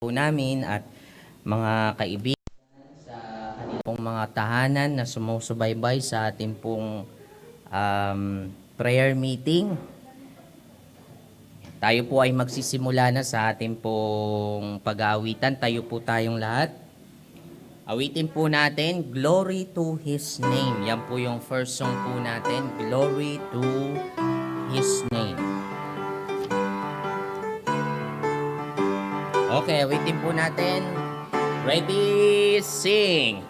po namin at mga kaibigan sa kanilang pong mga tahanan na sumusubaybay sa ating pong prayer meeting. Tayo po ay magsisimula na sa ating pong pag-aawitan. Tayo po tayong lahat. Awitin po natin, Glory to His Name. Yan po yung first song po natin, Glory to His Name. Okay, awitin po natin. Ready, sing.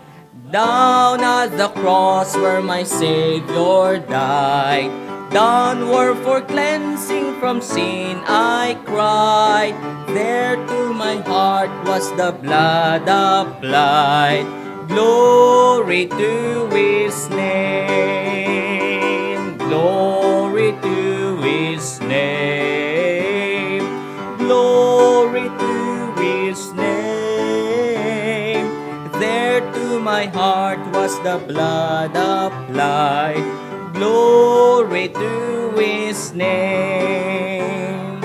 Down at the cross where my Savior died, downward for cleansing from sin I cried. There to my heart was the blood applied. Glory to His name. Glory to His name. Glory to His name. There to my heart was the blood applied. Glory to His name.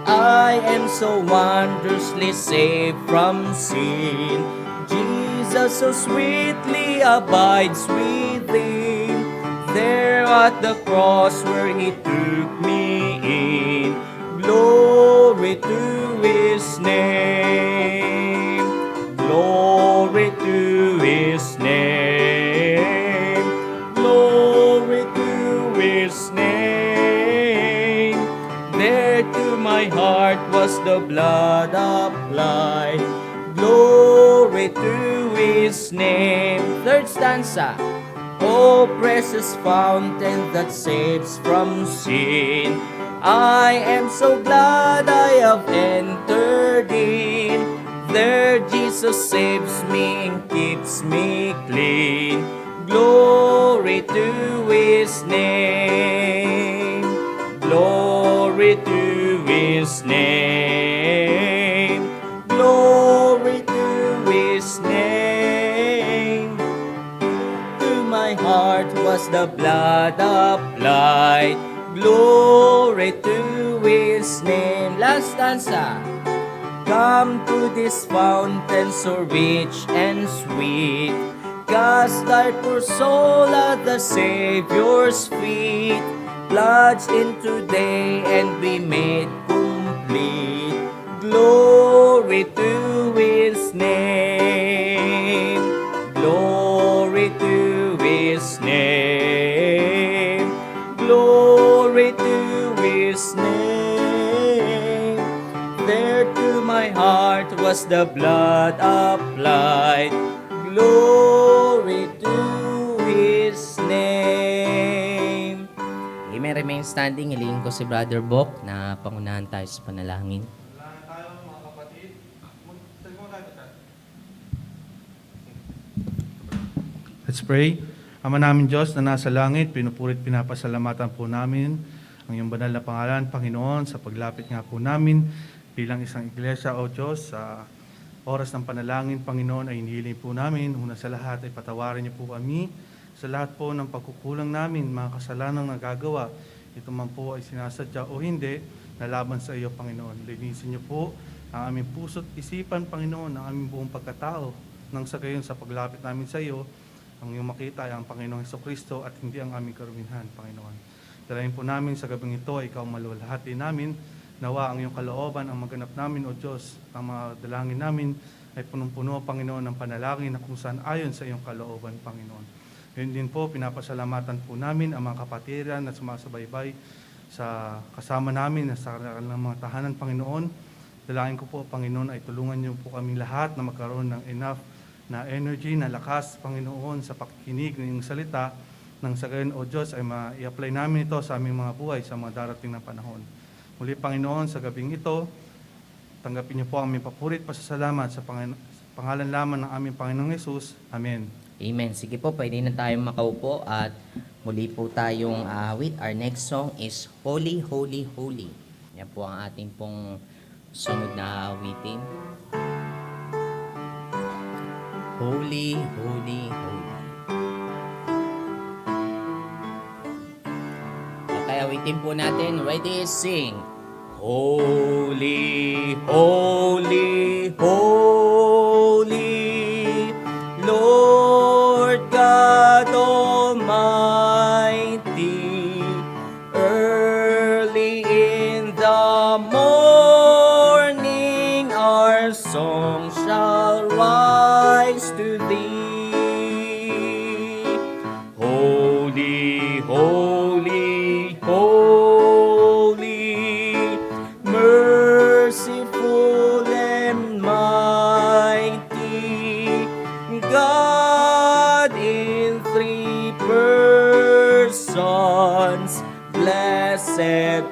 I am so wondrously saved from sin. Jesus so sweetly abides within. There at the cross where He took me in. Glory to His name. Glory to His name. Glory to His name. There to my heart was the blood applied. Glory to His name. Third stanza. Oh, precious fountain that saves from sin, I am so glad I have entered in. There Jesus saves me and keeps me clean. Glory to His name. Glory to His name. Glory to His name. To my heart was the blood applied. Glory to His name. Last stanza. Come to this fountain so rich and sweet, cast thy poor soul at the Savior's feet. Plunge in today and be made complete. Glory to His name. Glory to His name. Glory to His name. There to my heart was the blood applied. Glory to His name. Amen. Remain standing. Hilingin ko si Brother Bok na pangunahan tayo sa panalangin. Let's pray. Ama namin Diyos na nasa langit, pinupurit pinapasalamatan po namin ang iyong banal na pangalan, Panginoon, sa paglapit nga po namin bilang isang iglesia, O Diyos, sa oras ng panalangin, Panginoon, ay inihiling po namin. Una sa lahat ay patawarin niyo po kami sa lahat po ng pagkukulang namin, mga kasalanang nagagawa. Ito man po ay sinasadya o hindi, na laban sa iyo, Panginoon. Linisin niyo po ang aming puso't isipan, Panginoon, ang aming buong pagkatao, nang sa gayon sa paglapit namin sa iyo, ang iyong makita ay ang Panginoong Hesukristo at hindi ang aming karuminhan, Panginoon. Dalayan po namin sa gabing ito ay ikaw maluwalhati namin. Nawa ang iyong kalooban ang maganap namin, O Diyos. Ang mga dalangin namin ay punong-puno, Panginoon, ng panalangin na kung saan ayon sa iyong kalooban, Panginoon. Ngayon din po, pinapasalamatan po namin ang mga kapatiran na sumasabaybay sa kasama namin na sa kanilang mga tahanan, Panginoon. Dalangin ko po, Panginoon, ay tulungan niyo po kami lahat na magkaroon ng enough na energy, na lakas, Panginoon, sa pakikinig ng iyong salita, nang sa gayon, O Diyos, ay ma-i-apply namin ito sa aming mga buhay sa mga darating na panahon. Muli, Panginoon, sa gabing ito, tanggapin niyo po ang aming papurit pasasalamat sa pangalan lamang ng aming Panginoong Hesus. Amen. Amen. Sige po, pwede na tayong makaupo at muli po tayong awit. Our next song is Holy, Holy, Holy. Yan po ang ating pong sunod na awitin. Holy, holy, holy. Okay, awitin po natin. Ready, sing. Holy, holy, holy.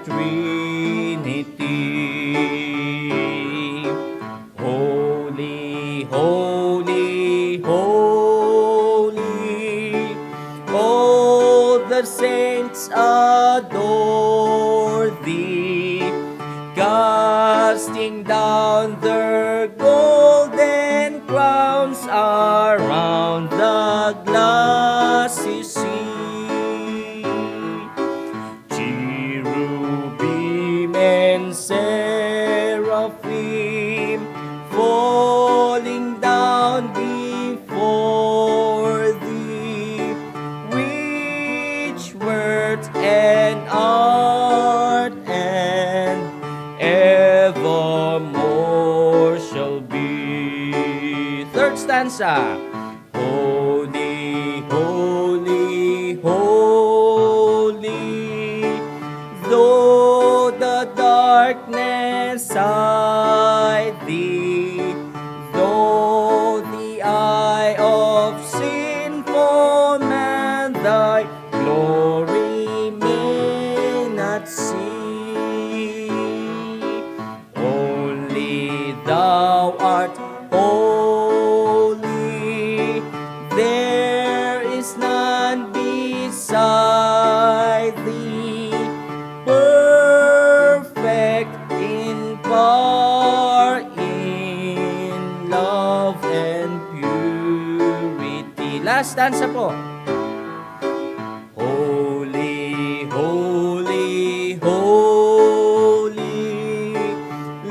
Trinity. Holy, holy, holy, all the saints adore thee, casting down their golden crowns around the glassy sea. Cherubim and seraphim falling down before thee, which word and art and evermore shall be. Third stanza. Holy, holy, holy, though the darkness hide thee, though the eye of sinful man thy glory may not see, only thou art holy, there is none beside thee, perfect in power, in love and purity. Last stanza po. Holy, holy, holy,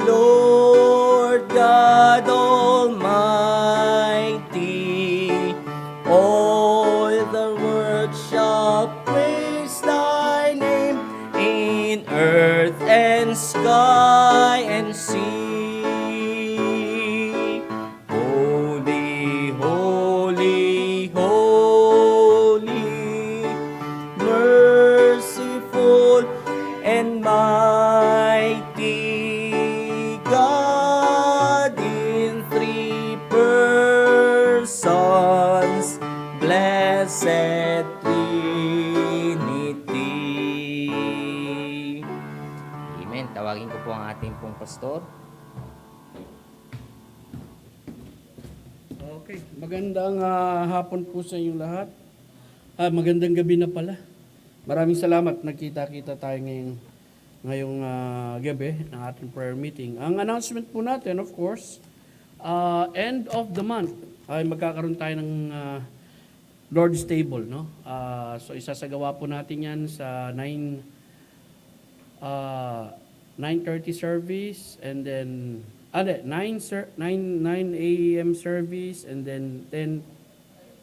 Lord God Almighty, all the world shall praise thy name in earth and sky and sea. Holy, holy, holy, merciful and mighty God in three persons, blessed Trinity. Amen. Tawagin ko po ang ating pong pastor. Okay, magandang hapon po sa inyong lahat. Magandang gabi na pala. Maraming salamat. Nagkita-kita tayo ngayong gabi ng ating prayer meeting. Ang announcement po natin, of course, end of the month ay magkakaroon tayo ng Lord's Table, no? So isasagawa po natin 'yan sa 9:30 service, and then 9 a.m. service, and then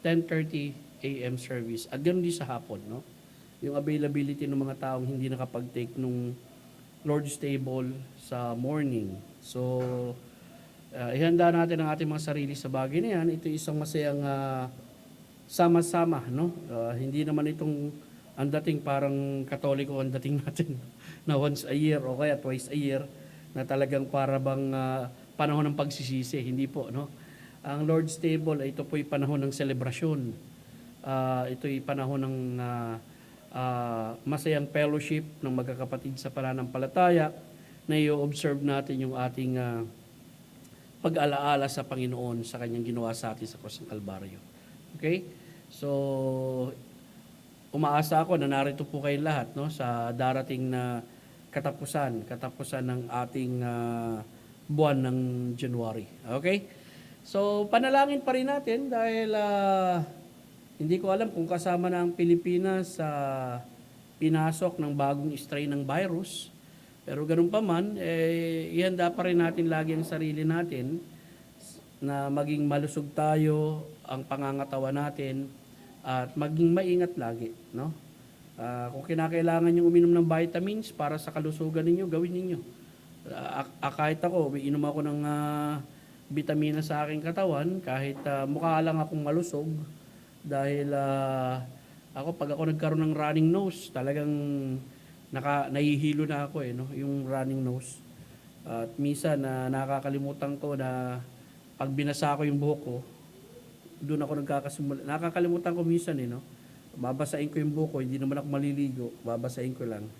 10:30 a.m. service. At ganoon din sa hapon, no? Yung availability ng mga taong hindi nakapag-take nung Lord's Table sa morning. So, ihanda natin ang ating mga sarili sa bagay na yan. Ito isang masayang sama-sama, no? Hindi naman itong ang dating parang Katoliko ang dating natin na once a year o kaya twice a year na talagang para bang panahon ng pagsisisi. Hindi po, no? Ang Lord's Table, ito po'y panahon ng selebrasyon. Ito'y panahon ng masayang fellowship ng magkakapatid sa pananampalataya na i-observe natin yung ating pag-alaala sa Panginoon sa kanyang ginawa sa atin sa Cross ng Kalbaryo. Okay? So, umaasa ako na narito po kayong lahat, no, sa darating na katapusan ng ating buwan ng January. Okay? So, panalangin pa rin natin dahil hindi ko alam kung kasama na ang Pilipinas sa pinasok ng bagong strain ng virus. Pero ganun pa man, ihanda pa rin natin lagi ang sarili natin na maging malusog tayo ang pangangatawan natin at maging maingat lagi, no? Kung kinakailangan nyo uminom ng vitamins para sa kalusugan ninyo, gawin ninyo. Kahit ako, inom ako ng vitamina sa aking katawan, kahit mukha lang akong malusog, dahil ako, pag ako nagkaroon ng running nose, talagang nahihilo na ako, no? Yung running nose. At minsan nakakalimutan ko na pag binasa ko yung buhok ko, doon ako nagkakasimula. Nakakalimutan ko minsan, no? Babasahin ko yung buhok ko, hindi naman ako maliligo, babasahin ko lang.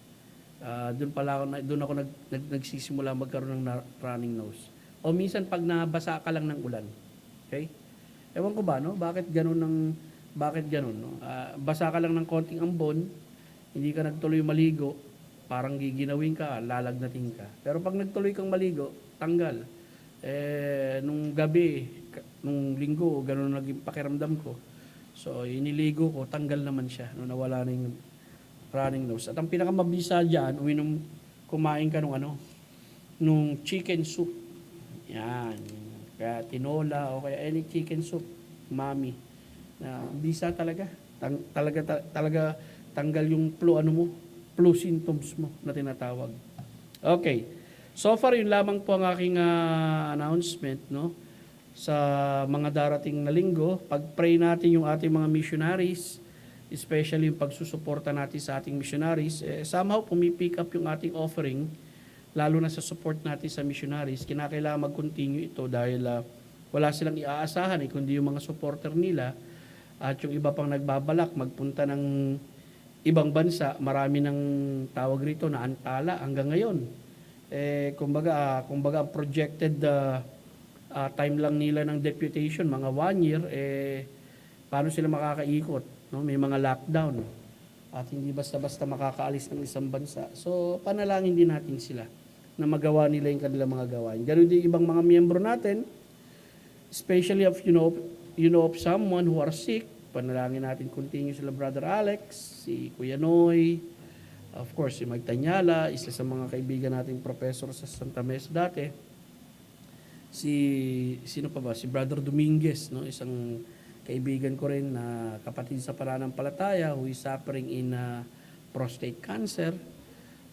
Doon ako nagsisimula magkaroon ng running nose. O minsan pag nabasa ka lang ng ulan. Okay? Ewan ko ba, no? Bakit ganun, no? Basa ka lang ng konting ambon, hindi ka nagtuloy maligo, parang giginawin ka, lalagnatin ka. Pero pag nagtuloy kang maligo, tanggal. Nung gabi, nung linggo, ganun naging pakiramdam ko. So, iniligo ko, tanggal naman siya, no, nawala na yung running nose. At ang pinakamabisa dyan, kumain ka nung chicken soup. Yan. Kaya tinola o kaya any chicken soup, mami. Na bisa talaga. Talaga tanggal yung flu symptoms mo na tinatawag. Okay. So far, yun lamang po ang aking announcement, no? Sa mga darating na linggo, pag-pray natin yung ating mga missionaries, especially yung pagsusuporta natin sa ating missionaries, somehow pumipick up yung ating offering, lalo na sa support natin sa missionaries. Kinakailangan mag-continue ito dahil wala silang iaasahan, kundi yung mga supporter nila at yung iba pang nagbabalak magpunta ng ibang bansa. Marami ng tawag rito na antala hanggang ngayon. Kumbaga ang projected time lang nila ng deputation, mga 1 year, paano sila makakaikot? No? May mga lockdown at hindi basta-basta makakaalis ng isang bansa. So, panalangin din natin sila na magawa nila yung kanilang mga gawain. Ganun din ibang mga miyembro natin, especially if you know of someone who are sick, panalangin natin continue sila Brother Alex, si Kuya Noy, of course, si Mike Tanyala, isa sa mga kaibigan nating professor sa Santa Mesa dati. Sino pa ba? Si Brother Dominguez, no? Isang kaibigan ko rin na kapatid sa pananampalataya who is suffering in prostate cancer.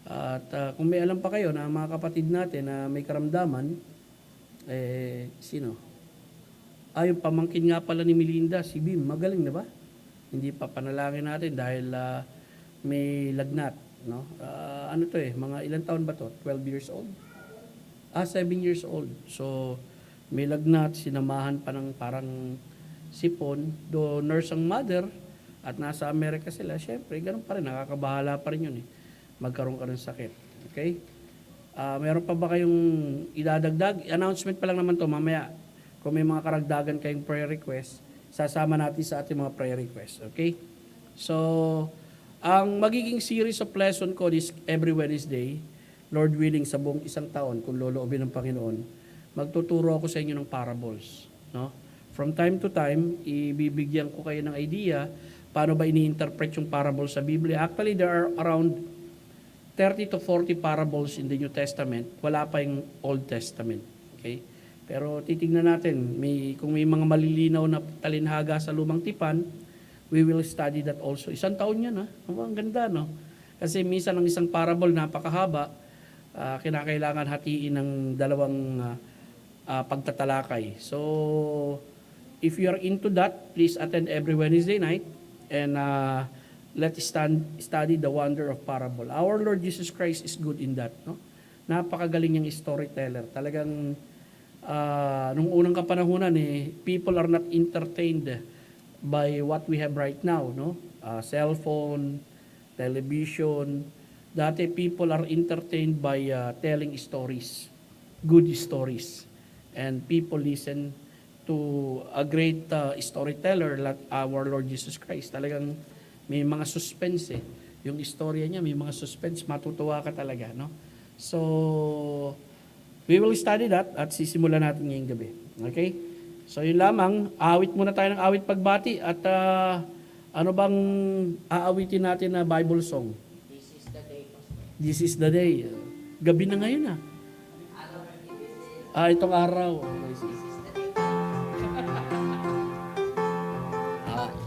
At kung may alam pa kayo na mga kapatid natin na may karamdaman, sino? Yung pamangkin nga pala ni Melinda, si Bim, magaling na ba? Hindi pa panalangin natin dahil may lagnat, no? Mga ilang taon ba to? 12 years old? 7 years old. So, may lagnat, sinamahan pa ng parang sipon. Do nurse ang mother at nasa Amerika sila, syempre, ganun pa rin, nakakabahala pa rin yun magkaroon ka ng sakit. Okay? Meron pa ba kayong idadagdag? Announcement pa lang naman to mamaya. Kung may mga karagdagan kayong prayer request, sasama natin sa ating mga prayer request. Okay? So, ang magiging series of lesson ko is every Wednesday, Lord willing, sa buong isang taon, kung loloobin ng Panginoon, magtuturo ako sa inyo ng parables. No? From time to time, ibibigyan ko kayo ng idea paano ba ini-interpret yung parables sa Biblia. Actually, there are around 30 to 40 parables in the New Testament. Wala pa yung Old Testament. Okay? Pero titignan natin, kung may mga malilinaw na talinhaga sa lumang tipan, we will study that also. Isang taon yan, ha? Ang ganda, no? Kasi minsan ang isang parable, napakahaba, kinakailangan hatiin ng dalawang pagtatalakay. So, if you are into that, please attend every Wednesday night and let's study the wonder of parable. Our Lord Jesus Christ is good in that. No? Napakagaling niyang storyteller. Talagang, nung unang kapanahunan, people are not entertained by what we have right now. No? Cellphone, television. Dati people are entertained by telling stories, good stories. And people listen to a great storyteller like our Lord Jesus Christ. Talagang may mga suspense Yung istorya niya, may mga suspense, matutuwa ka talaga. No? So, we will study that at sisimulan natin ngayong gabi. Okay? So, yun lamang. Awit muna tayo ng awit pagbati at ano bang aawitin natin na Bible song? This is the day. Gabi na ngayon itong araw.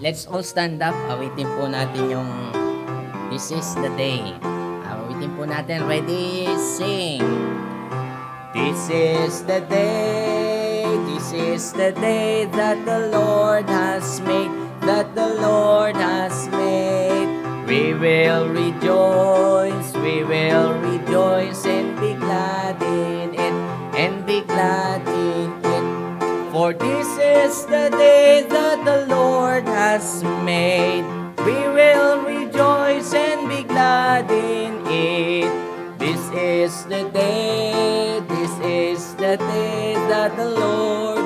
Let's all stand up. Awitin po natin yung This is the day. Awitin po natin. Ready? Sing. This is the day. This is the day that the Lord has made. That the Lord has made. We will rejoice and be glad in it, and be glad in it. For this is the day that the Lord has made. We will rejoice and be glad in it. This is the day that the Lord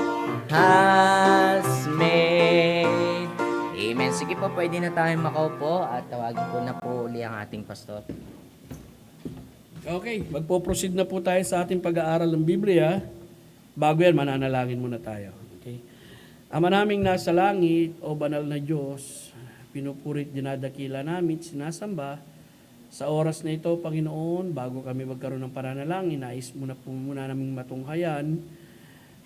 has made. Amen. Sige po, pwede na tayo makaupo at tawagin ko na po uli ang ating pastor. Okay, magpo-proceed na po tayo sa ating pag-aaral ng Biblia. Bago yan, mananalangin muna tayo. Okay? Ama naming nasa langit, o banal na Diyos, pinupurit, dinadakila namin, sinasamba. Sa oras na ito, Panginoon, bago kami magkaroon ng pananalangin, nais mo na po muna naming matunghayan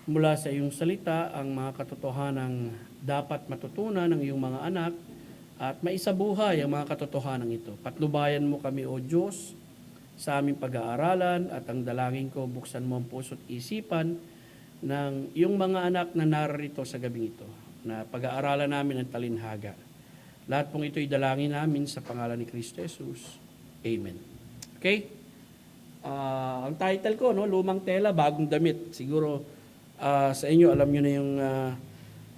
mula sa iyong salita ang mga katotohanang dapat matutunan ng iyong mga anak at maisabuhay ang mga katotohanan ito. Patnubayan mo kami, O Diyos, sa aming pag-aaralan at ang dalangin ko, buksan mo ang puso at isipan ng iyong mga anak na narito sa gabing ito, na pag-aaralan namin ang talinhaga. Lahat pong ito'y dalangin namin sa pangalan ni Kristo Jesus. Amen. Okay? Ang title ko, no, Lumang Tela, Bagong Damit. Siguro sa inyo, alam nyo na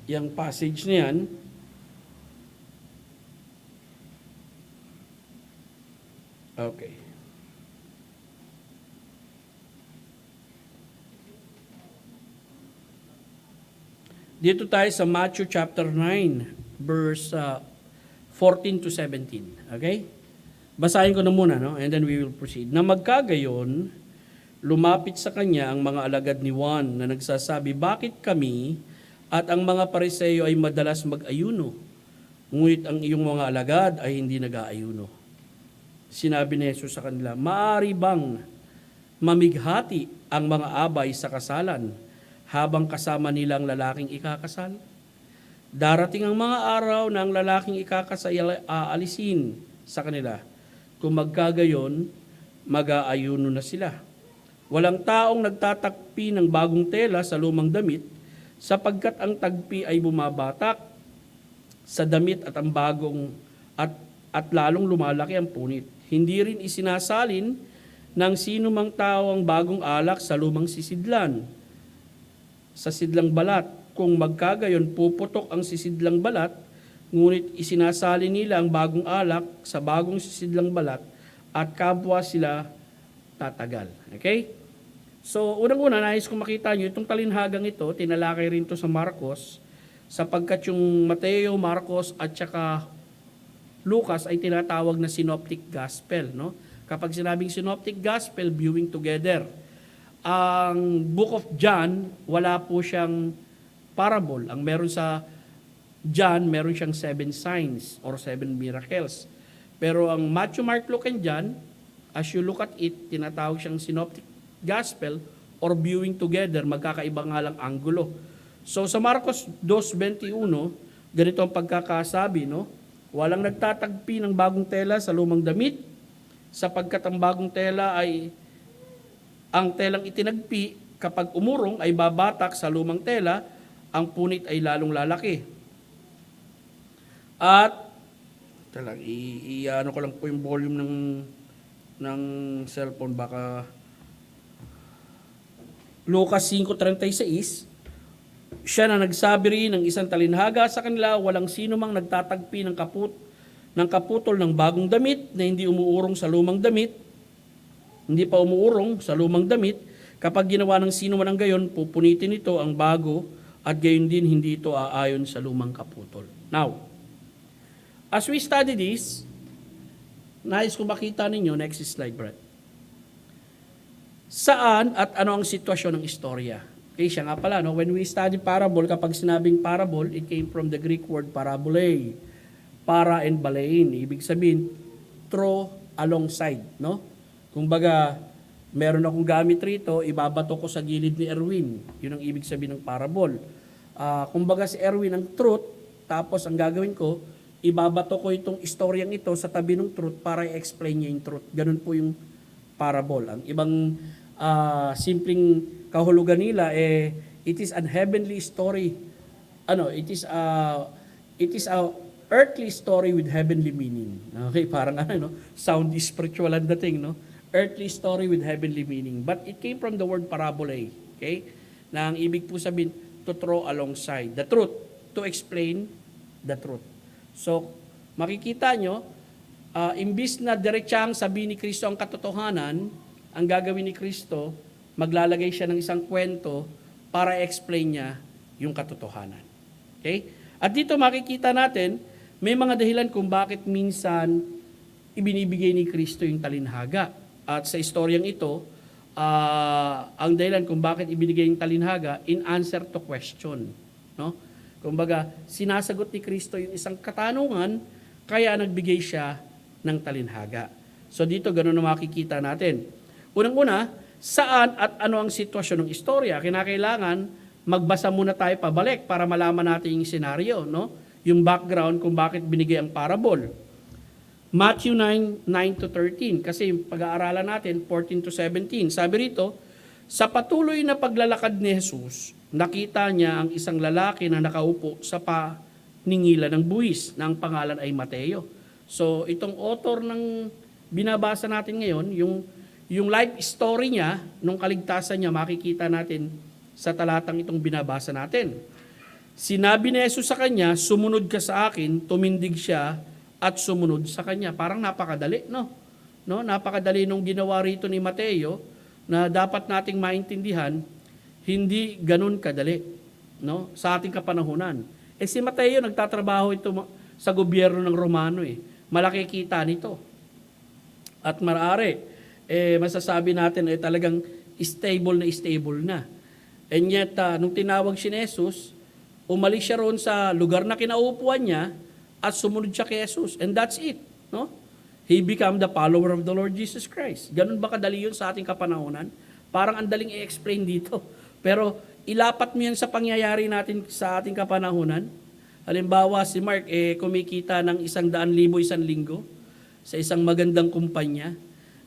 yung passage na yan. Okay. Dito tayo sa Matthew chapter 9, verse 14 to 17. Okay? Basahin ko na muna, no? And then we will proceed. Na magkagayon, lumapit sa kanya ang mga alagad ni Juan na nagsasabi, bakit kami at ang mga Pariseo ay madalas mag-ayuno, ngunit ang iyong mga alagad ay hindi nag-aayuno? Sinabi ni Jesus sa kanila, maaari bang mamighati ang mga abay sa kasalan habang kasama nilang lalaking ikakasal? Darating ang mga araw na ang lalaking ikakasal aalisin sa kanila. Kung magkagayon, mag-aayuno na sila. Walang taong nagtatakpi ng bagong tela sa lumang damit, sapagkat ang tagpi ay bumabatak sa damit at ang bagong at lalong lumalaki ang punit. Hindi rin isinasalin ng sino mang tao ang bagong alak sa lumang sisidlan, sa sidlang balat. Kung magkagayon, puputok ang sisidlang balat, ngunit isinasali nila ang bagong alak sa bagong sisidlang balat at kapwa sila tatagal. Okay? So, unang-una, nais kong makita nyo, itong talinhagang ito, tinalakay rin to sa Marcos, sapagkat yung Mateo, Marcos, at saka Lucas ay tinatawag na synoptic gospel. No? Kapag sinabing synoptic gospel, viewing together. Ang Book of John, wala po siyang parable. Ang meron sa John, meron siyang 7 signs or 7 miracles. Pero ang Matthew, Mark, Luke, and John, as you look at it, tinatawag siyang synoptic gospel or viewing together, magkakaiba nga lang anggulo. So sa Marcos 2:21, ganito ang pagkakasabi, no? Walang nagtatagpi ng bagong tela sa lumang damit, sapagkat ang bagong tela ay ang telang itinagpi kapag umurong ay babatak sa lumang tela, ang punit ay lalong lalaki. At ano ko lang po yung volume ng cellphone, baka Lucas 5:36, siya na nagsabi rin ng isang talinhaga sa kanila, walang sino mang nagtatagpi ng kaputol ng bagong damit na hindi umuurong sa lumang damit, hindi pa umuurong sa lumang damit. Kapag ginawa ng sino man ang gayon, pupunitin ito ang bago at gayon din hindi ito aayon sa lumang kaputol. Now, as we study this, nais ko makita ninyo, next slide, Brad. Saan at ano ang sitwasyon ng istorya? Okay, siya nga pala, no? When we study parable, kapag sinabing parable, it came from the Greek word parabole, para and balein. Ibig sabihin, throw alongside, no? Kumbaga, meron akong gamit rito, ibabato ko sa gilid ni Erwin. Yun ang ibig sabihin ng parable. Kumbaga si Erwin ang truth, tapos ang gagawin ko, ibabato ko itong istoryang ito sa tabi ng truth para i-explain niya yung truth. Ganun po yung parable. Ang ibang simpleng kahulugan nila, it is a heavenly story. It is a earthly story with heavenly meaning. Okay, parang sound spiritual ang dating, no? Earthly story with heavenly meaning. But it came from the word parabole, okay? Na ang ibig po sabihin, to throw alongside the truth, to explain the truth. So, makikita nyo, imbis na diretsang sabihin ni Kristo ang katotohanan, ang gagawin ni Kristo, maglalagay siya ng isang kwento para explain niya yung katotohanan. Okay? At dito makikita natin, may mga dahilan kung bakit minsan ibinibigay ni Kristo yung talinhaga. At sa istoryang ito, ang dahilan kung bakit ibinigay yung talinhaga in answer to question. No? Kumbaga, sinasagot ni Kristo yung isang katanungan, kaya nagbigay siya ng talinhaga. So dito, ganun na makikita natin. Unang-una, saan at ano ang sitwasyon ng istorya? Kinakailangan magbasa muna tayo pabalik para malaman natin yung senaryo, no? Yung background kung bakit binigay ang parable. Matthew 9:9-13, kasi pag-aaralan natin 14-17. Sabi rito, sa patuloy na paglalakad ni Jesus, nakita niya ang isang lalaki na nakaupo sa paningilan ng buwis na ang pangalan ay Mateo. So itong author ng binabasa natin ngayon, yung life story niya, nung kaligtasan niya, makikita natin sa talatang itong binabasa natin. Sinabi ni Jesus sa kanya, sumunod ka sa akin, tumindig siya at sumunod sa kanya. Parang napakadali, no? Napakadali nung ginawa rito ni Mateo na dapat nating maintindihan, hindi ganun kadali, no? Sa ating kapanahunan. Si Mateo nagtatrabaho ito sa gobyerno ng Romano eh. Malaki kita nito. At maaari, masasabi natin talagang stable na. And yet, nung tinawag si Jesus, umalis siya roon sa lugar na kinaupuan niya at sumunod siya kay Jesus. And that's it. No? He became the follower of the Lord Jesus Christ. Ganun ba kadali yun sa ating kapanahonan? Parang ang daling i-explain dito. Pero ilapat mo yan sa pangyayari natin sa ating kapanahonan. Halimbawa, si Mark kumikita ng 100,000 isang linggo sa isang magandang kumpanya.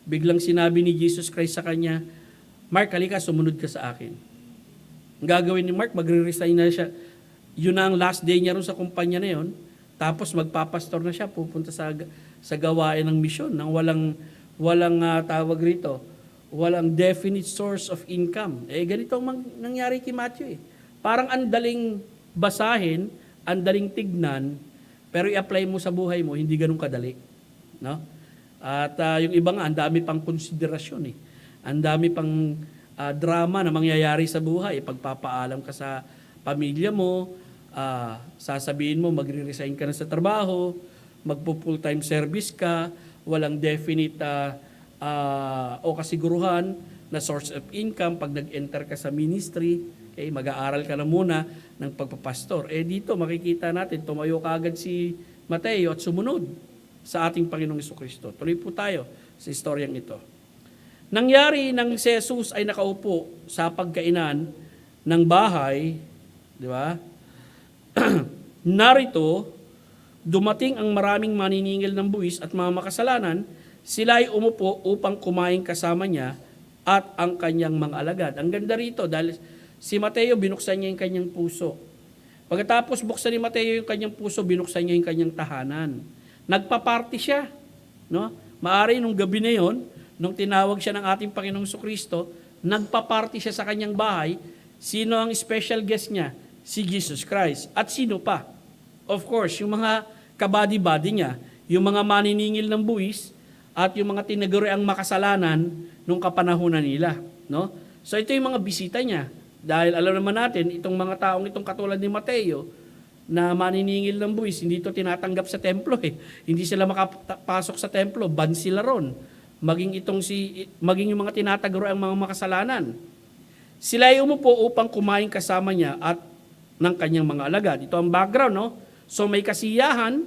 Biglang sinabi ni Jesus Christ sa kanya, Mark, halika, sumunod ka sa akin. Ang gagawin ni Mark, magre-resign na siya. Yun na ang last day niya rin sa kumpanya na yun. Tapos magpapastor na siya, pupunta sa gawain ng misyon nang walang tawag rito, walang definite source of income. Ganito ang nangyari kay Matthew. Parang ang daling basahin, ang daling tignan, pero i-apply mo sa buhay mo, hindi ganun kadali. No? At yung iba nga, ang dami pang konsiderasyon. Ang dami pang drama na mangyayari sa buhay. Pagpapaalam ka sa pamilya mo, sasabihin mo, magre-resign ka na sa trabaho, magpo-full-time service ka, walang definite o kasiguruhan na source of income pag nag-enter ka sa ministry. Okay, mag-aaral ka na muna ng pagpapastor. Dito makikita natin, tumayo kaagad si Mateo at sumunod sa ating Panginoong Jesucristo. Tuloy po tayo sa istoryang ito. Nangyari nang si Jesus ay nakaupo sa pagkainan ng bahay, di ba? Narito, dumating ang maraming maniningil ng buwis at mga makasalanan, sila ay umupo upang kumain kasama niya at ang kanyang mga alagad. Ang ganda rito dahil si Mateo binuksan niya yung kanyang puso. Pagkatapos buksan ni Mateo yung kanyang puso, binuksan niya yung kanyang tahanan. Nagpa-party siya. No? Maari nung gabi na yon, nung tinawag siya ng ating Panginoong Jesucristo, nagpa-party siya sa kanyang bahay. Sino ang special guest niya? Si Jesus Christ. At sino pa? Of course, yung mga kabady-bady niya, yung mga maniningil ng buwis, at yung mga tinaguriang makasalanan nung kapanahunan nila. No? So ito yung mga bisita niya. Dahil alam naman natin, itong mga taong itong katulad ni Mateo, na maniningil ng buwis, hindi ito tinatanggap sa templo. Hindi sila makapasok sa templo, ban sila ron. Maging yung mga tinataguriang mga makasalanan. Sila ay umupo upang kumain kasama niya at ng kanyang mga alagad. Ito ang background, no? So may kasiyahan,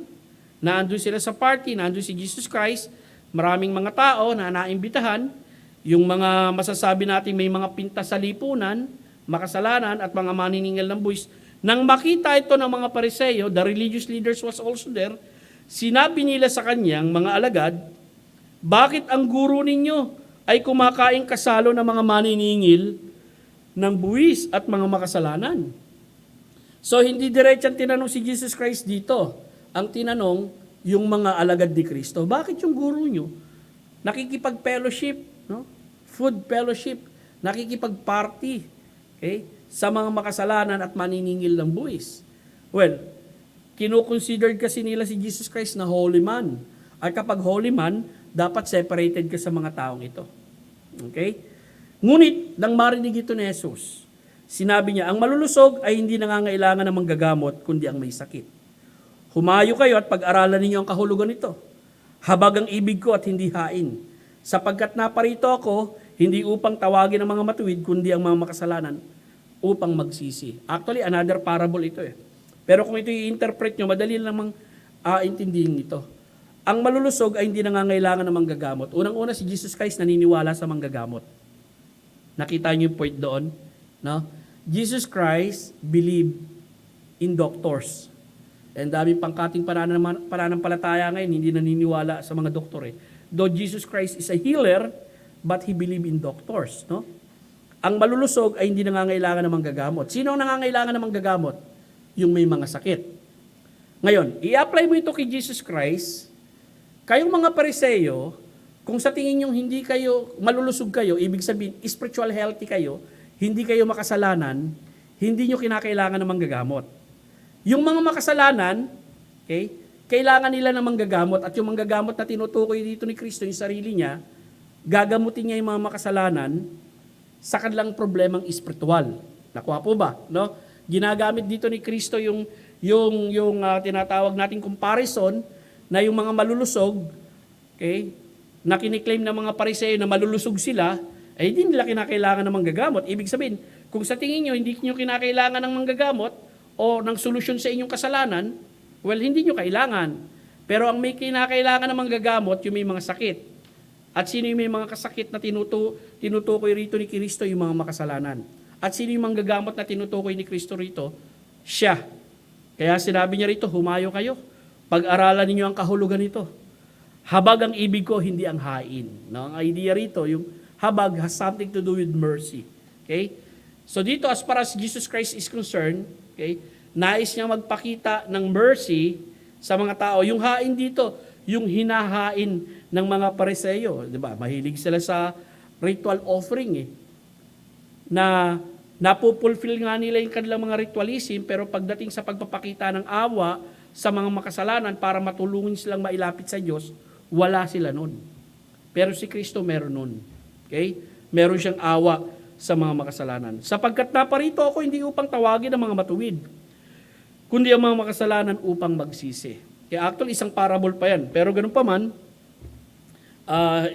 naandun sila sa party, naandun si Jesus Christ, maraming mga tao na naimbitahan, yung mga masasabi natin may mga pintas sa lipunan, makasalanan at mga maniningil ng buwis. Nang makita ito ng mga Pariseo, the religious leaders was also there, sinabi nila sa kanyang mga alagad, bakit ang guro ninyo ay kumakain kasalo ng mga maniningil ng buwis at mga makasalanan? So hindi diretsang tinanong si Jesus Christ dito. Ang tinanong, yung mga alagad ni Kristo. Bakit yung guro nyo? Nakikipag-fellowship, no? Food fellowship, nakikipag-party, okay? Sa mga makasalanan at maniningil ng buwis. Well, Kino-considered kasi nila si Jesus Christ na holy man. At kapag holy man, dapat separated ka sa mga taong ito. Okay? Ngunit, nang marinig ito ni Jesus, sinabi niya, ang malulusog ay hindi nangangailangan ng manggagamot, kundi ang may sakit. Humayo kayo at pag-aralan ninyo ang kahulugan nito. Habag ang ibig ko at hindi hain. Sapagkat naparito ako, hindi upang tawagin ang mga matuwid, kundi ang mga makasalanan upang magsisi. Actually, another parable ito eh. Pero kung ito i-interpret nyo, madali namang intindihin ito. Ang malulusog ay hindi nangangailangan ng manggagamot. Unang-una, si Jesus Christ naniniwala sa manggagamot. Nakita niyo yung point doon? No? Jesus Christ believed in doctors. And dami pangkating pananampalataya ngayon, hindi naniniwala sa mga doktor eh. Though Jesus Christ is a healer, but He believed in doctors. No? Ang malulusog ay hindi nangangailangan ng manggagamot. Sino ang nangangailangan ng manggagamot? Yung may mga sakit. Ngayon, i-apply mo ito kay Jesus Christ. Kayong mga Pariseyo, kung sa tingin nyo hindi kayo, malulusog kayo, ibig sabihin, spiritual healthy kayo, hindi kayo makasalanan, hindi nyo kinakailangan ng manggagamot. Yung mga makasalanan, okay, kailangan nila ng manggagamot at yung manggagamot na tinutukoy dito ni Kristo, yung sarili niya, gagamutin niya yung mga makasalanan sa kanilang problemang espiritual. Nakuha po ba? No? Ginagamit dito ni Kristo yung tinatawag nating comparison na yung mga malulusog, okay, na kiniklaim ng mga Pariseo na malulusog sila, ay hindi nila kinakailangan ng manggagamot. Ibig sabihin, kung sa tingin nyo, hindi nyo kinakailangan ng manggagamot o ng solusyon sa inyong kasalanan, well, hindi nyo kailangan. Pero ang may kinakailangan ng manggagamot, yung may mga sakit. At sino yung may mga kasakit na tinutukoy rito ni Kristo, yung mga makasalanan. At sino yung manggagamot na tinutukoy ni Kristo rito? Siya. Kaya sinabi niya rito, humayo kayo. Pag-aralan ninyo ang kahulugan nito. Habag ang ibig ko, hindi ang hain. No? Ang idea rito, yung habag has something to do with mercy. Okay? So dito, as far as Jesus Christ is concerned, okay, nais niya magpakita ng mercy sa mga tao. Yung hain dito, yung hinahain ng mga Pariseo. Diba? Mahilig sila sa ritual offering eh. Na napupulfill nga nila yung kanilang mga ritualism, pero pagdating sa pagpapakita ng awa sa mga makasalanan para matulungin silang mailapit sa Diyos, wala sila nun. Pero si Kristo meron nun. Okay? Meron siyang awa sa mga makasalanan. Sapagkat naparito ako hindi upang tawagin ang mga matuwid, kundi ang mga makasalanan upang magsisi. Kaya actually, isang parable pa yan. Pero ganun pa man,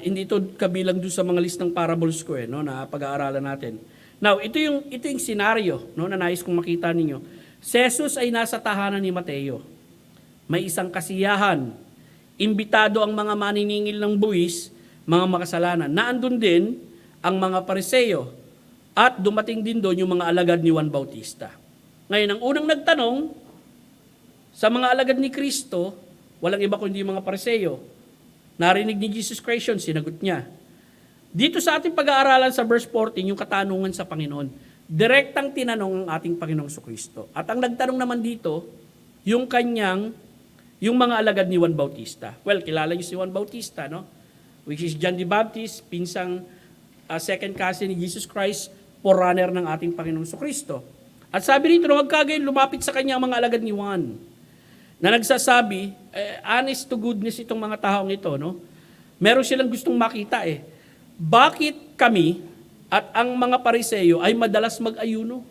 hindi ito kabilang doon sa mga list ng parables ko no, na pag-aaralan natin. Now, ito yung scenario no, na nais kong makita ninyo. Si Jesus ay nasa tahanan ni Mateo. May isang kasiyahan. Imbitado ang mga maniningil ng buwis, mga makasalanan. Naandun din ang mga Pariseo. At dumating din doon yung mga alagad ni Juan Bautista. Ngayon, ang unang nagtanong sa mga alagad ni Kristo, walang iba kundi yung mga Pariseo. Narinig ni Jesus Christ yun, sinagot niya. Dito sa ating pag-aaralan sa verse 14, yung katanungan sa Panginoon, direktang tinanong ang ating Panginoong Kristo. At ang nagtanong naman dito, yung mga alagad ni Juan Bautista. Well, kilala niyo si Juan Bautista, no? Which is John the Baptist, pinsang second cousin ni Jesus Christ, forerunner ng ating Panginoong Kristo. At sabi rito, nung magkagayon, lumapit sa kanya ang mga alagad ni Juan, na nagsasabi, honest to goodness itong mga taong ito, no? Meron silang gustong makita eh. Bakit kami at ang mga Pariseo ay madalas mag-ayuno?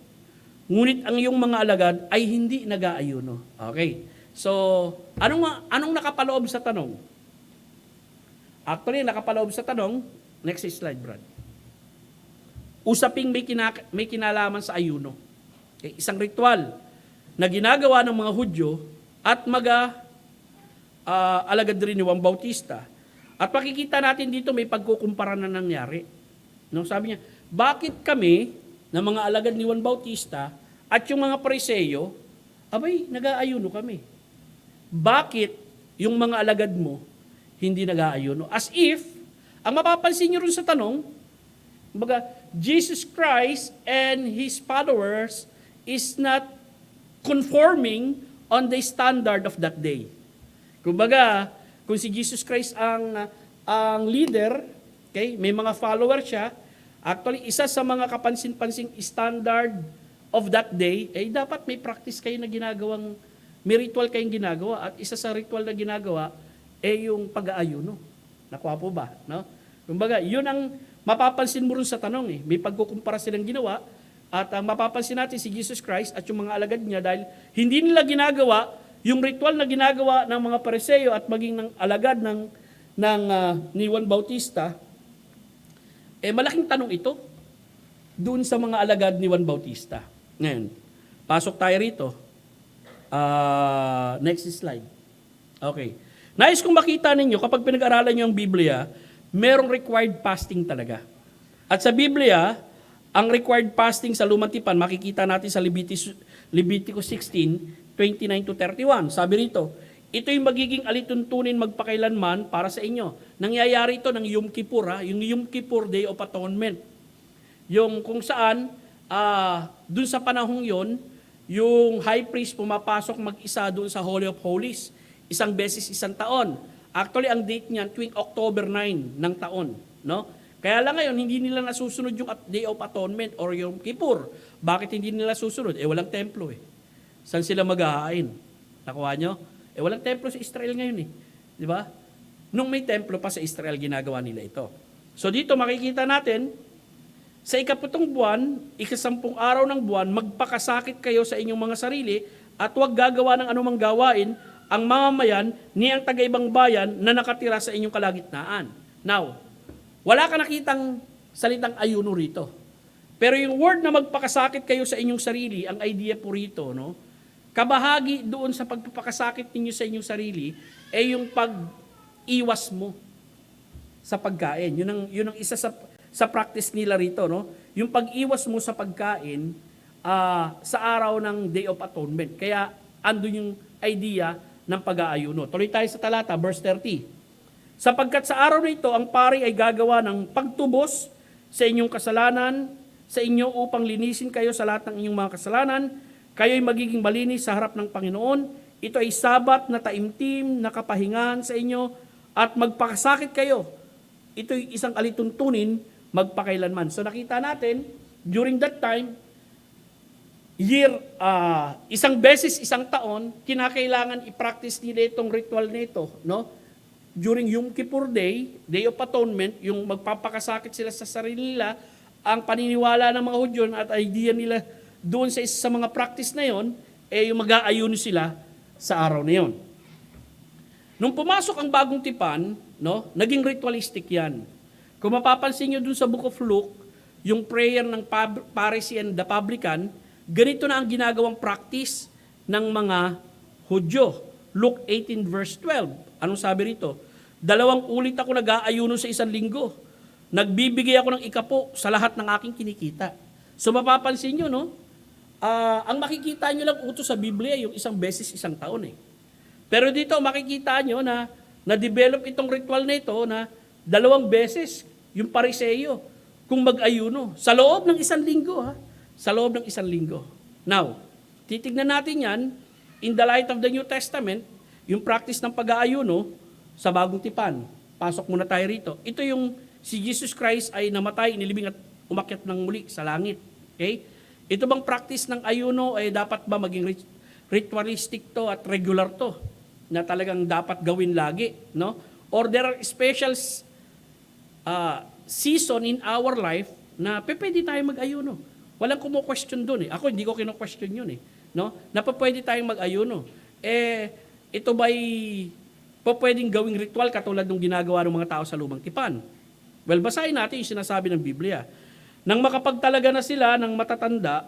Ngunit ang iyong mga alagad ay hindi nag-aayuno. Okay. So, anong nakapaloob sa tanong? Actually, nakapaloob sa tanong, next slide, Brad. Usaping may kinalaman sa ayuno. Okay. Isang ritual na ginagawa ng mga Hudyo at alagad rin ni Juan Bautista. At makikita natin dito may pagkukumpara na nangyari. No, sabi niya, bakit kami, na mga alagad ni Juan Bautista, at yung mga Pariseo, abay, nag-aayuno kami. Bakit yung mga alagad mo, hindi nag-aayuno? As if, ang mapapansin niyo rin sa tanong, baga, Jesus Christ and His followers is not conforming on the standard of that day. Kumbaga, kung si Jesus Christ ang leader, okay, may mga follower siya, actually, isa sa mga kapansin-pansing standard of that day, dapat may practice kayo na ginagawang may ritual kayong ginagawa at isa sa ritual na ginagawa yung pag-aayuno. Nakuha po ba? No? Kumbaga, yun ang mapapansin mo rin sa tanong. May pagkukumpara silang ginawa at ang mapapansin natin si Jesus Christ at yung mga alagad niya dahil hindi nila ginagawa yung ritual na ginagawa ng mga Pariseo at maging ng alagad ni Juan Bautista, malaking tanong ito doon sa mga alagad ni Juan Bautista. Ngayon, pasok tayo rito. Next slide. Okay. Nais kong makita ninyo, kapag pinag-aralan nyo ang Biblia, merong required fasting talaga. At sa Biblia, ang required fasting sa Lumang Tipan, makikita natin sa Leviticus 16, 29 to 31. Sabi rito, ito yung magiging alituntunin magpakailanman para sa inyo. Nangyayari ito ng Yom Kippur, yung Yom Kippur Day of Atonement. Yung kung saan, dun sa panahong yon, yung high priest pumapasok mag-isa dun sa Holy of Holies, isang beses isang taon. Actually, ang date niyan tuwing October 9 ng taon. No? Kaya lang ngayon, hindi nila nasusunod yung Day of Atonement or Yom Kippur. Bakit hindi nila susunod? Walang templo . Saan sila maghahain? Nakuha nyo? Walang templo sa Israel ngayon . Di ba? Nung may templo pa sa Israel, ginagawa nila ito. So dito makikita natin, sa ikaputong buwan, ikasampung araw ng buwan, magpakasakit kayo sa inyong mga sarili at huwag gagawa ng anumang gawain ang mamamayan ni ang taga-ibang bayan na nakatira sa inyong kalagitnaan. Now, wala ka nakitang salitang ayuno rito. Pero yung word na magpakasakit kayo sa inyong sarili, ang idea po rito, no? Kabahagi doon sa pagpapakasakit ninyo sa inyong sarili ay yung pag-iwas mo sa pagkain. Yun ang isa sa practice nila rito, no? Yung pag-iwas mo sa pagkain sa araw ng Day of Atonement. Kaya andun yung idea ng pag-aayuno. Tuloy tayo sa talata, verse 30. Sapagkat sa araw na ito, ang pari ay gagawa ng pagtubos sa inyong kasalanan, sa inyo upang linisin kayo sa lahat ng inyong mga kasalanan, kayo'y magiging malinis sa harap ng Panginoon. Ito ay sabat na taimtim, na kapahingahan sa inyo, at magpakasakit kayo. Ito'y isang alituntunin magpakailanman. So nakita natin, during that time, isang beses, isang taon, kinakailangan i-practice nila itong ritual nito, no? During Yom Kippur Day, Day of Atonement, yung magpapakasakit sila sa sarili nila, ang paniniwala ng mga Hudyo at idea nila doon sa isa sa mga practice na yon, yung mag-aayuno sila sa araw na yon. Nung pumasok ang bagong tipan, no, naging ritualistic yan. Kung mapapansin nyo doon sa Book of Luke, yung prayer ng Pharisee and the Publican, ganito na ang ginagawang practice ng mga Hudyo. Luke 18 verse 12. Anong sabi rito? 2 ulit ako nag-aayuno sa isang linggo. Nagbibigay ako ng ikapo sa lahat ng aking kinikita. So mapapansin nyo, no? Ang makikita nyo lang utos sa Biblia, yung isang beses, isang taon . Pero dito makikita nyo na na-develop itong ritual na ito na 2 beses yung Pariseo kung mag-ayuno. Sa loob ng isang linggo, Sa loob ng isang linggo. Now, titignan natin yan, in the light of the New Testament, yung practice ng pag-aayuno sa bagong tipan. Pasok muna tayo rito. Ito yung si Jesus Christ ay namatay, inilibing at umakyat ng muli sa langit. Okay? Ito bang practice ng ayuno ay dapat ba maging ritualistic to at regular to? Na talagang dapat gawin lagi, no? Or there are special season in our life na pwede tayo mag-ayuno. Walang kumo-question doon . Ako hindi ko kino-question yun . No? Na pwede tayong mag-ayuno. Ito ba'y pwedeng gawing ritual katulad ng ginagawa ng mga tao sa Lumang Tipan? Well, basahin natin yung sinasabi ng Biblia. Nang makapagtalaga na sila ng matatanda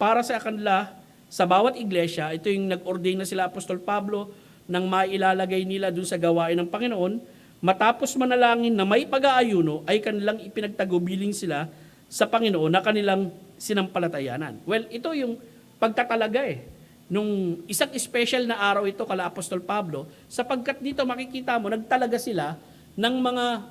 para sa kanila sa bawat iglesia, ito yung nag-ordain na sila Apostol Pablo nang mailalagay nila dun sa gawain ng Panginoon, matapos manalangin na may pag-aayuno, ay kanilang ipinagtagubilin sila sa Panginoon na kanilang sinampalatayanan. Well, ito yung pagtatalaga nung isang special na araw ito kala Apostol Pablo, sapagkat dito makikita mo, nagtalaga sila ng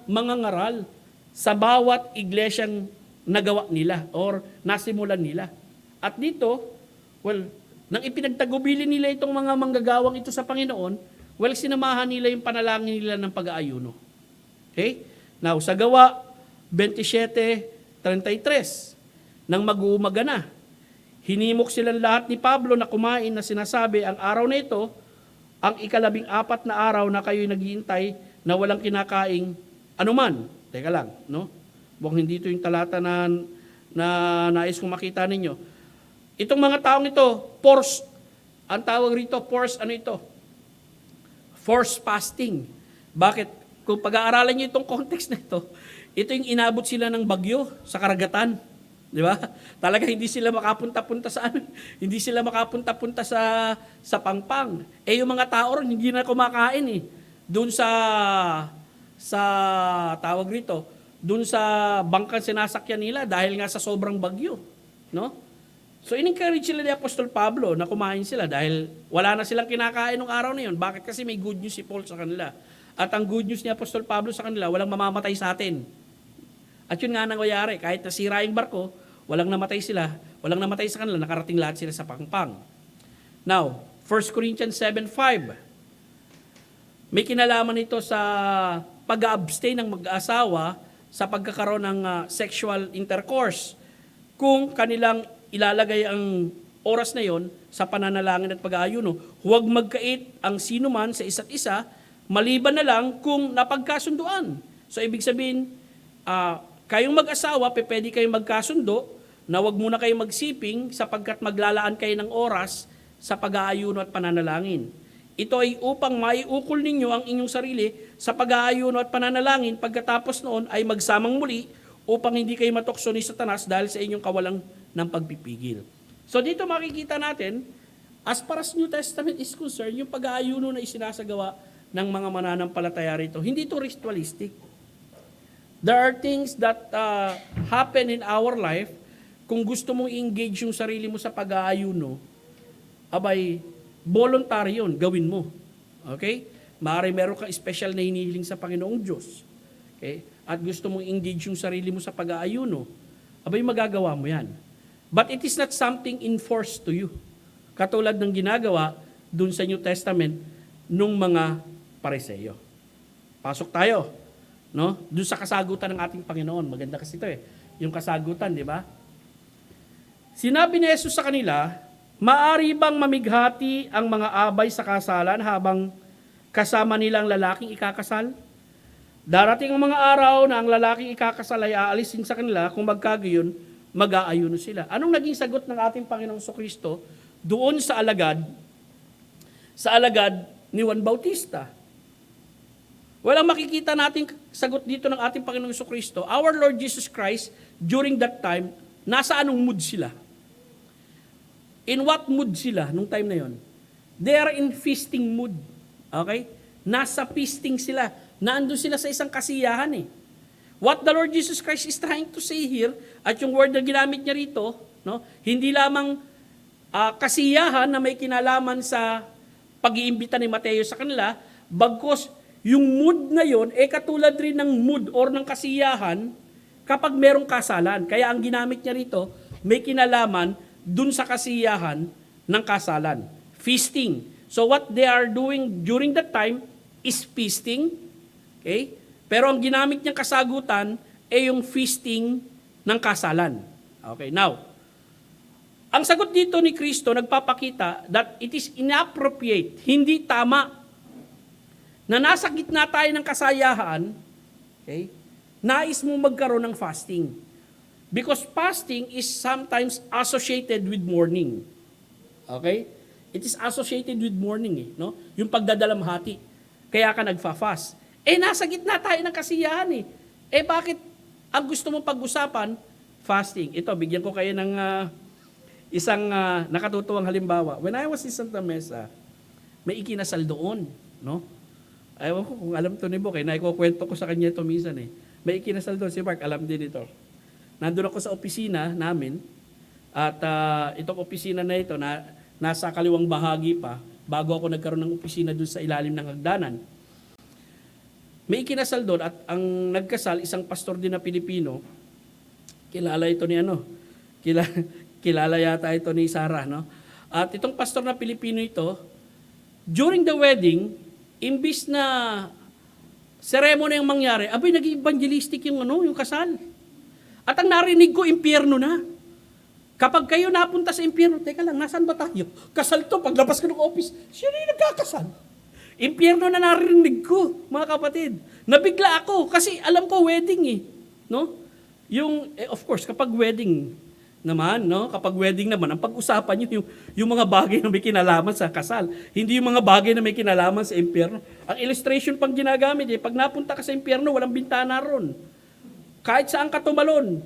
mga ngaral sa bawat iglesyang nagawa nila or nasimulan nila. At dito, well, nang ipinagtagubilin nila itong mga manggagawang ito sa Panginoon, well, sinamahan nila yung panalangin nila ng pag-aayuno. Okay? Now, sa Gawa 27:33, nang mag-uumaga na, Hinimok silang lahat ni Pablo na kumain na sinasabi, ang araw na ito, ang 14 na araw na kayo'y naghihintay na walang kinakaing anuman. Teka lang, no? Buwang hindi ito yung talata na nais kong makita ninyo. Itong mga taong ito, forced, ang tawag rito, forced, ano ito? Forced fasting. Bakit? Kung pag-aaralan niyo itong context na ito yung inabot sila ng bagyo sa karagatan. Di ba? Talaga hindi sila makapunta-punta sa hindi sila makapunta-punta sa pangpang. Yung mga tao ron hindi na kumakain eh. Doon sa tawag rito, doon sa bangkang sinasakyan nila dahil nga sa sobrang bagyo, no? So in-encourage sila ni Apostol Pablo na kumain sila dahil wala na silang kinakain ng araw na yun. Bakit? Kasi may good news si Paul sa kanila. At ang good news ni Apostol Pablo sa kanila, walang mamamatay sa atin. At yun nga nangyayari, kahit nasira yung barko, walang namatay sila, walang namatay sa kanila, nakarating lahat sila sa pangpang. Now, 1 Corinthians 7:5. May kinalaman ito sa pag-abstain ng mag-asawa sa pagkakaroon ng sexual intercourse. Kung kanilang ilalagay ang oras na yon sa pananalangin at pag-aayuno, huwag magkait ang sino man sa isa't isa, maliban na lang kung napagkasunduan. So, ibig sabihin, kayong mag-asawa, pwede kayong magkasundo na wag muna kayong magsiping sapagkat maglalaan kayo ng oras sa pag-aayuno at pananalangin. Ito ay upang maiukol ninyo ang inyong sarili sa pag-aayuno at pananalangin, pagkatapos noon ay magsamang muli upang hindi kayo matukso ni Satanas dahil sa inyong kawalang ng pagpipigil. So dito makikita natin, as far as New Testament is concerned, yung pag-aayuno na isinasagawa ng mga mananampalataya rito, hindi ito ritualistic. There are things that happen in our life. Kung gusto mong i-engage yung sarili mo sa pag-aayuno, abay, voluntary yun, gawin mo. Okay? Maaari meron kang special na hinihiling sa Panginoong Diyos. Okay? At gusto mong engage yung sarili mo sa pag-aayuno, abay, magagawa mo yan. But it is not something enforced to you. Katulad ng ginagawa dun sa New Testament nung mga Pariseo. Pasok tayo, no? Dun sa kasagutan ng ating Panginoon. Maganda kasi ito yung kasagutan, di ba? Sinabi ni Jesus sa kanila, maari bang mamighati ang mga abay sa kasalan habang kasama nilang lalaking ikakasal? Darating ang mga araw na ang lalaking ikakasal ay aalisin sa kanila, kung magkagayon, mag-aayuno sila. Anong naging sagot ng ating Panginoong Kristo doon sa alagad ni Juan Bautista? Walang makikita nating sagot dito ng ating Panginoong Kristo. Our Lord Jesus Christ, during that time, nasa anong mood sila? In what mood sila nung time na yon? They are in feasting mood. Okay? Nasa feasting sila. Naandun sila sa isang kasiyahan eh. What the Lord Jesus Christ is trying to say here, at yung word na ginamit niya rito, no, hindi lamang kasiyahan na may kinalaman sa pag-iimbita ni Mateo sa kanila, bagkus yung mood na yon katulad rin ng mood or ng kasiyahan kapag merong kasalan. Kaya ang ginamit niya rito, may kinalaman dun sa kasiyahan ng kasalan. Feasting. So what they are doing during that time is feasting. Okay? Pero ang ginamit niyang kasagutan yung feasting ng kasalan. Okay, now, ang sagot dito ni Kristo nagpapakita that it is inappropriate, hindi tama, na nasa gitna tayo ng kasayahan, okay, nais mo magkaroon ng fasting. Because fasting is sometimes associated with mourning. Okay? It is associated with mourning, no? Yung pagdadalamhati. Kaya ka nagfa-fast. Nasa gitna tayo ng kasiyahan eh. Bakit ang gusto mong pag-usapan? Fasting. Ito, bigyan ko kayo ng isang nakatutuwang halimbawa. When I was in Santa Mesa, may ikinasal doon, no? Ayaw ko kung alam to ni Bo, kaya naikukwento ko sa kanya ito minsan eh. May ikinasal doon, si Mark, alam din ito. Nandun ako sa opisina namin, at itong opisina na ito, nasa kaliwang bahagi pa, bago ako nagkaroon ng opisina doon sa ilalim ng hagdanan. May ikinasal doon, at ang nagkasal, isang pastor din na Pilipino, kilala ito ni kilala yata ito ni Sarah, no? At itong pastor na Pilipino ito, during the wedding, imbis na ceremony ang mangyari, naging evangelistic yung kasal. At ang narinig ko, impyerno na. Kapag kayo napunta sa impyerno, teka lang, nasaan ba tayo? Kasal to, paglabas ko ng office, siya na yung nagkakasal. Impyerno na narinig ko, mga kapatid. Nabigla ako, kasi alam ko wedding eh. No? Of course, kapag wedding naman, no? Kapag wedding naman, ang pag-usapan nyo yung mga bagay na may kinalaman sa kasal. Hindi yung mga bagay na may kinalaman sa impyerno. Ang illustration pang ginagamit pag napunta ka sa impyerno, walang bintana ron. Kahit saan ka tumalon,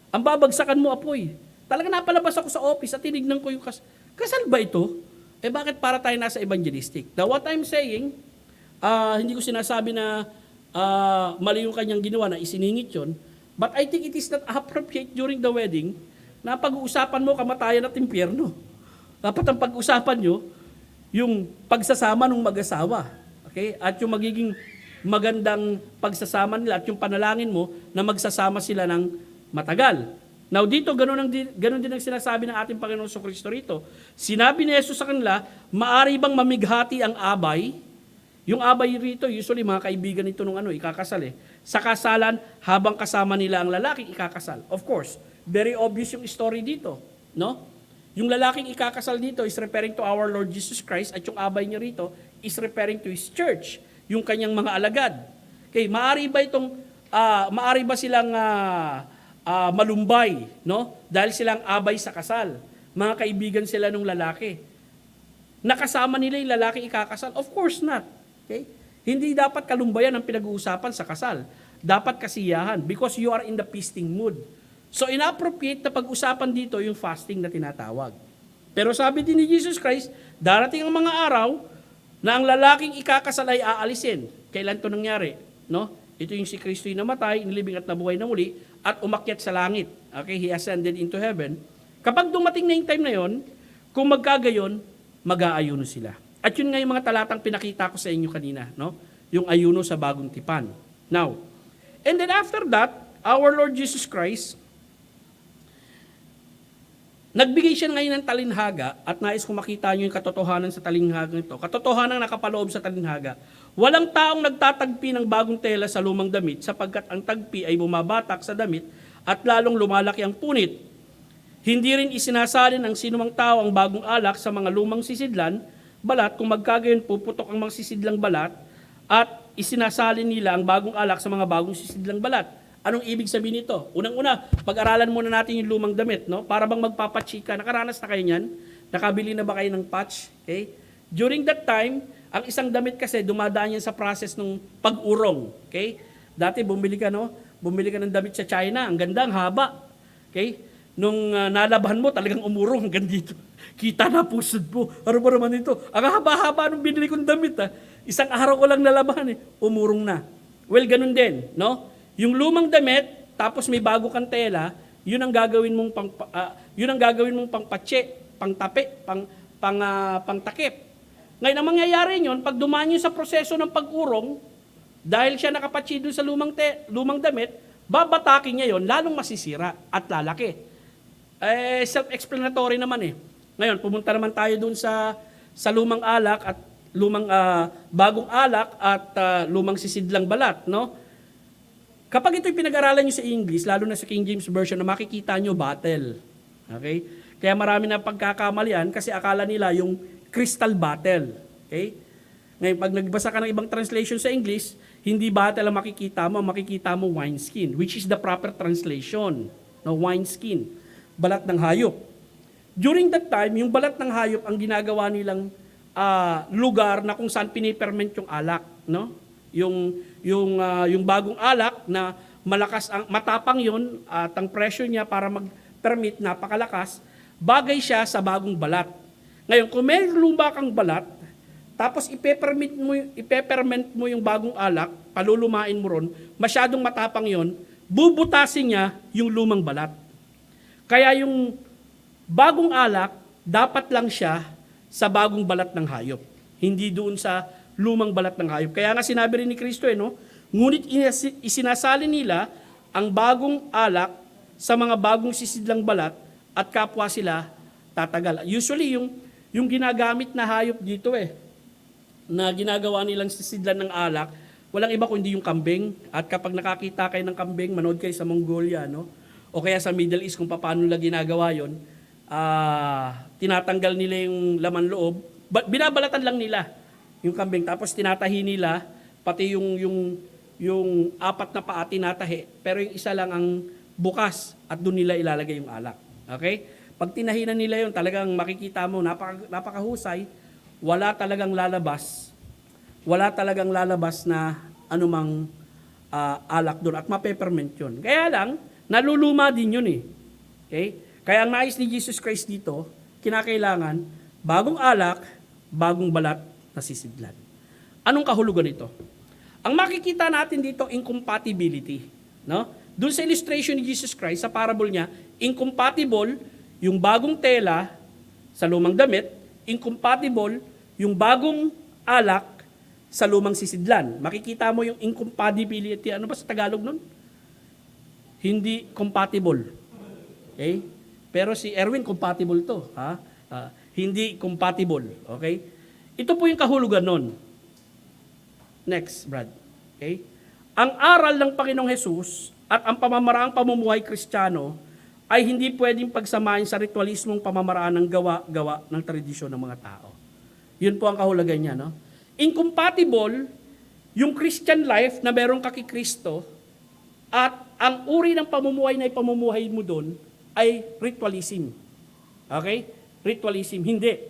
ang babagsakan mo apoy. Talaga napalabas ako sa office at tinignan ko yung kasal ba ito? Bakit para tayo nasa evangelistic? Now what I'm saying, hindi ko sinasabi na mali yung kanyang ginawa na isiningit yun, but I think it is not appropriate during the wedding na pag-uusapan mo kamatayan at impyerno. Dapat ang pag-uusapan nyo, yung pagsasama ng mag-asawa. Okay? At yung magiging magandang pagsasama nila at yung panalangin mo na magsasama sila ng matagal. Now dito, ganun din ang sinasabi ng ating Panginoon Kristo rito. Sinabi ni Jesus sa kanila, maari bang mamighati ang abay? Yung abay rito, usually mga kaibigan nito nung ikakasal sa kasalan, habang kasama nila ang lalaki, ikakasal. Of course, very obvious yung story dito. No? Yung lalaking ikakasal dito is referring to our Lord Jesus Christ at yung abay niya rito is referring to His church, yung kanyang mga alagad. Okay, maari ba silang malumbay, no? Dahil silang abay sa kasal. Mga kaibigan sila nung lalaki. Nakasama nila yung lalaki ikakasal? Of course not. Okay? Hindi dapat kalumbayan ang pinag-uusapan sa kasal. Dapat kasiyahan because you are in the feasting mood. So inappropriate na pag-usapan dito yung fasting na tinatawag. Pero sabi din ni Jesus Christ, darating ang mga araw na ang lalaking ikakasal ay aalisin. Kailan to nangyari? No? Ito yung si Kristo yung namatay, inilibing at nabuhay na muli, at umakyat sa langit. Okay? He ascended into heaven. Kapag dumating na yung time na yon, kung magkagayon, mag-aayuno sila. At yun nga yung mga talatang pinakita ko sa inyo kanina, no? Yung ayuno sa bagong tipan. Now, and then after that, our Lord Jesus Christ, nagbigay siya ngayon ng talinhaga at nais kong makita nyo yung katotohanan sa talinhaga nito. Katotohanan nakapaloob sa talinhaga. Walang taong nagtatagpi ng bagong tela sa lumang damit sapagkat ang tagpi ay bumabatak sa damit at lalong lumalaki ang punit. Hindi rin isinasalin ng sinumang tao ang bagong alak sa mga lumang sisidlan, balat kung magkagayon puputok ang mga sisidlang balat at isinasalin nila ang bagong alak sa mga bagong sisidlang balat. Anong ibig sabihin nito? Unang-una, pag-aralan muna natin yung lumang damit, no? Para bang magpapachika. Nakaranas na kayo niyan? Nakabili na ba kayo ng patch? Okay? During that time, ang isang damit kasi dumadaan yan sa process ng pag-urong. Okay? Dati bumili ka ng damit sa China, ang ganda, ang haba. Okay? Nung nalabahan mo, talagang umurong hanggang dito. Kita na pusod mo. Ano ba naman ito? Ang haba-haba nung binili kong damit. Isang araw ko lang nalabahan umurong na. Well, ganun din, no? Yung lumang damit, tapos may bago kang tela, yun ang gagawin mong pangpatse, pangtape, pangtakip. Ngayon, ang mangyayari nyon, pag dumaan nyo sa proseso ng pag-urong, dahil siya nakapatsi doon sa lumang damit, babatakin niya yon, lalong masisira at lalaki. Self-explanatory naman Ngayon, pumunta naman tayo doon sa lumang alak at lumang bagong alak at lumang sisidlang balat, no? Kapag ito'y pinag-aralan nyo sa English, lalo na sa King James Version, na makikita nyo battle. Okay? Kaya marami na pagkakamalian kasi akala nila yung crystal battle. Okay? Ngayon, pag nagbasa ka ng ibang translation sa English, hindi battle ang makikita mo wineskin, which is the proper translation. No, wineskin. Balat ng hayop. During that time, yung balat ng hayop ang ginagawa nilang lugar na kung saan piniperment yung alak, no? Yung bagong alak na malakas matapang yon at ang pressure niya para mag-permit napakalakas, bagay siya sa bagong balat. Ngayon, kung may luma kang balat, tapos ipeperment mo yung bagong alak, palulumain mo ron, masyadong matapang yon, bubutasin niya yung lumang balat. Kaya yung bagong alak, dapat lang siya sa bagong balat ng hayop. Hindi doon sa lumang balat ng hayop. Kaya nga sinabi rin ni Kristo, ngunit isinasalin nila ang bagong alak sa mga bagong sisidlang balat at kapwa sila tatagal. Usually, yung ginagamit na hayop dito na ginagawa nilang sisidlan ng alak, walang iba kundi yung kambing. At kapag nakakita kayo ng kambing, manood kayo sa Mongolia, no? O kaya sa Middle East kung paano nila ginagawa yon, tinatanggal nila yung laman loob, binabalatan lang nila yung kambing, tapos tinatahi nila, pati yung apat na paa tinatahi, pero yung isa lang ang bukas at doon nila ilalagay yung alak. Okay? Pag tinahinan nila yun, talagang makikita mo, napakahusay, wala talagang lalabas na anumang alak doon at mapeperment yun. Kaya lang, naluluma din yun eh. Okay? Kaya ang nais ni Jesus Christ dito, kinakailangan, bagong alak, bagong balat na sisidlan. Anong kahulugan nito? Ang makikita natin dito, incompatibility. No? Doon sa illustration ni Jesus Christ, sa parable niya, incompatible yung bagong tela sa lumang damit, incompatible yung bagong alak sa lumang sisidlan. Makikita mo yung incompatibility. Ano ba sa Tagalog nun? Hindi compatible. Okay? Pero si Erwin, compatible to. Ha? Hindi compatible. Okay? Ito po yung kahulugan nun. Next, Brad. Okay? Ang aral ng Panginoong Hesus at ang pamamaraang pamumuhay Kristiyano ay hindi pwedeng pagsamahin sa ritualismong pamamaraan ng gawa-gawa ng tradisyon ng mga tao. Yun po ang kahulugan niya. No? Incompatible yung Christian life na meron ka kay Kristo at ang uri ng pamumuhay na ipamumuhay mo doon ay ritualism. Okay? Ritualism. Hindi.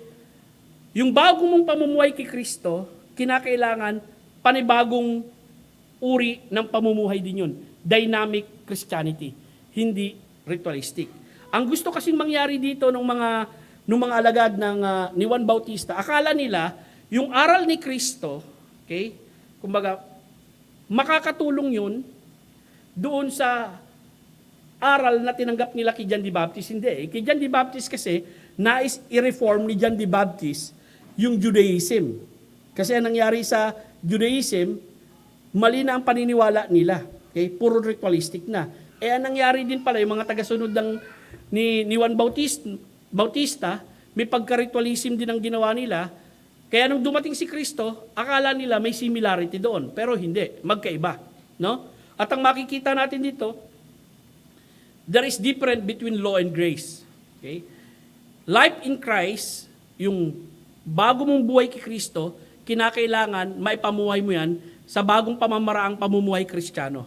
Yung bago mong pamumuhay kay Kristo, kinakailangan panibagong uri ng pamumuhay din yun. Dynamic Christianity. Hindi ritualistic. Ang gusto kasing mangyari dito ng mga alagad ni Juan Bautista, akala nila yung aral ni Kristo, okay? Kumbaga, makakatulong yun doon sa aral na tinanggap nila kay John the Baptist. Hindi. Kay John the Baptist kasi, nais i-reform ni John the Baptist yung Judaism. Kasi ang nangyari sa Judaism, mali na ang paniniwala nila. Okay? Puro ritualistic na. Ang nangyari din pala, yung mga tagasunod ni Juan Bautista, may pagka-ritualism din ang ginawa nila. Kaya nung dumating si Kristo, akala nila may similarity doon. Pero hindi, magkaiba. No? At ang makikita natin dito, there is difference between law and grace. Okay? Life in Christ, yung bago mong buhay kay Kristo, kinakailangan maipamuhay mo yan sa bagong pamamaraang pamumuhay Kristiyano.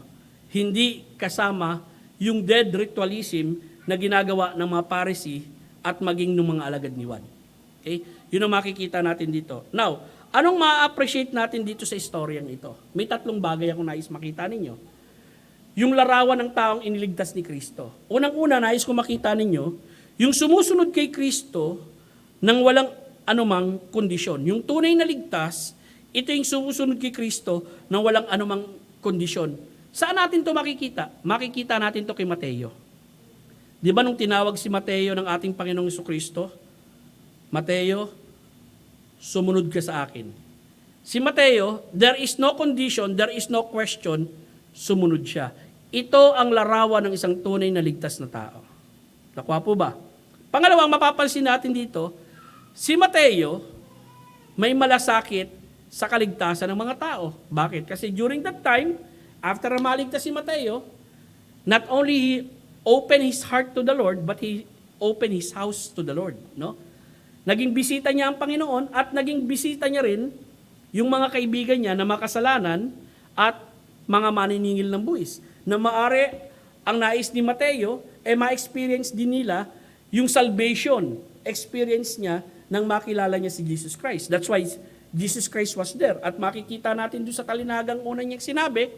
Hindi kasama yung dead ritualism na ginagawa ng mga Pharisee at maging ng mga alagad ni Juan. Okay? Yun ang makikita natin dito. Now, anong ma-appreciate natin dito sa istoryang ito? May tatlong bagay akong nais makita ninyo. Yung larawan ng taong iniligtas ni Kristo. Unang-una, nais ko makita ninyo, yung sumusunod kay Kristo nang walang anumang kondisyon. Yung tunay na ligtas, ito yung sumusunod kay Kristo nang walang anumang kondisyon. Saan natin to makikita? Makikita natin to kay Mateo. Di ba nung tinawag si Mateo ng ating Panginoong Jesucristo? Mateo, sumunod ka sa akin. Si Mateo, there is no condition, there is no question, sumunod siya. Ito ang larawan ng isang tunay na ligtas na tao. Nakuha po ba? Pangalawang mapapansin natin dito, si Mateo may malasakit sa kaligtasan ng mga tao. Bakit? Kasi during that time, after maligtas si Mateo, not only he opened his heart to the Lord, but he opened his house to the Lord. No? Naging bisita niya ang Panginoon at naging bisita niya rin yung mga kaibigan niya na makasalanan at mga maniningil ng buwis. Na maari ang nais ni Mateo, ma-experience din nila yung salvation experience niya nang makilala niya si Jesus Christ. That's why Jesus Christ was there. At makikita natin doon sa talinagang una niyang sinabi,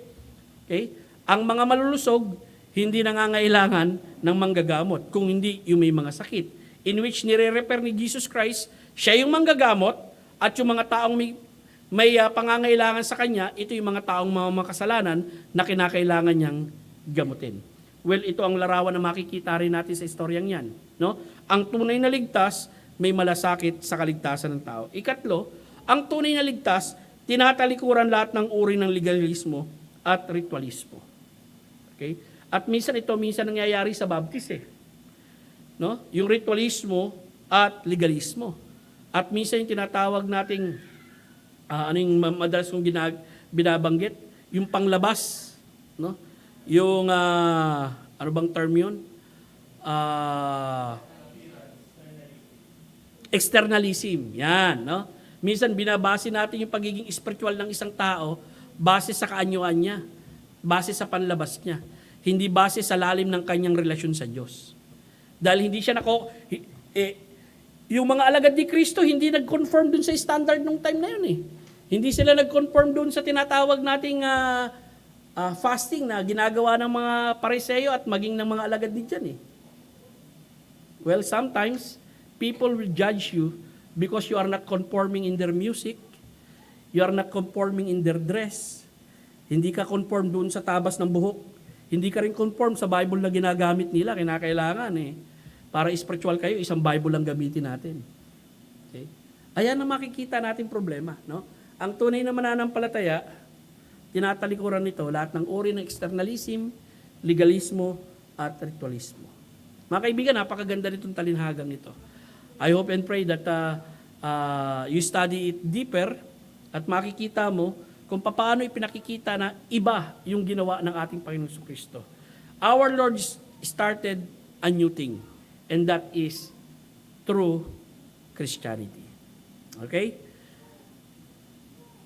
okay, ang mga malulusog, hindi nangangailangan ng manggagamot, kung hindi yung may mga sakit. In which nire-repair ni Jesus Christ, siya yung manggagamot, at yung mga taong may pangangailangan sa kanya, ito yung mga taong mga makasalanan na kinakailangan niyang gamutin. Well, ito ang larawan na makikita rin natin sa istoryang yan. No? Ang tunay na ligtas, may malasakit sa kaligtasan ng tao. Ikatlo, ang tunay na ligtas, tinatalikuran lahat ng uri ng legalismo at ritualismo. Okay? At minsan nangyayari sa baptist eh. No? Yung ritualismo at legalismo. At minsan yung tinatawag nating ano yung madalas kong binabanggit, yung panglabas, no? Yung ano bang term yun? Externalism. Yan, no? Minsan binabase natin yung pagiging spiritual ng isang tao base sa kaanyuan niya, base sa panlabas niya, hindi base sa lalim ng kanyang relasyon sa Diyos. Dahil hindi siya yung mga alagad ni Kristo hindi nag-conform dun sa standard nung time na yun eh. Hindi sila nag-conform dun sa tinatawag nating fasting na ginagawa ng mga Pariseo at maging ng mga alagad ni Diyan eh. Well, sometimes people will judge you because you are not conforming in their music, you are not conforming in their dress, hindi ka conform doon sa tabas ng buhok, hindi ka rin conform sa Bible na ginagamit nila, kinakailangan eh. Para spiritual kayo, isang Bible lang gamitin natin. Okay? Ayan na makikita natin problema. No? Ang tunay na mananampalataya, tinatalikuran nito lahat ng uri ng externalism, legalismo, at ritualismo. Mga kaibigan, napakaganda nitong talinhagang ito. I hope and pray that you study it deeper at makikita mo kung paano ipinakikita na iba yung ginawa ng ating Panginoong Kristo. Our Lord started a new thing, and that is true Christianity. Okay?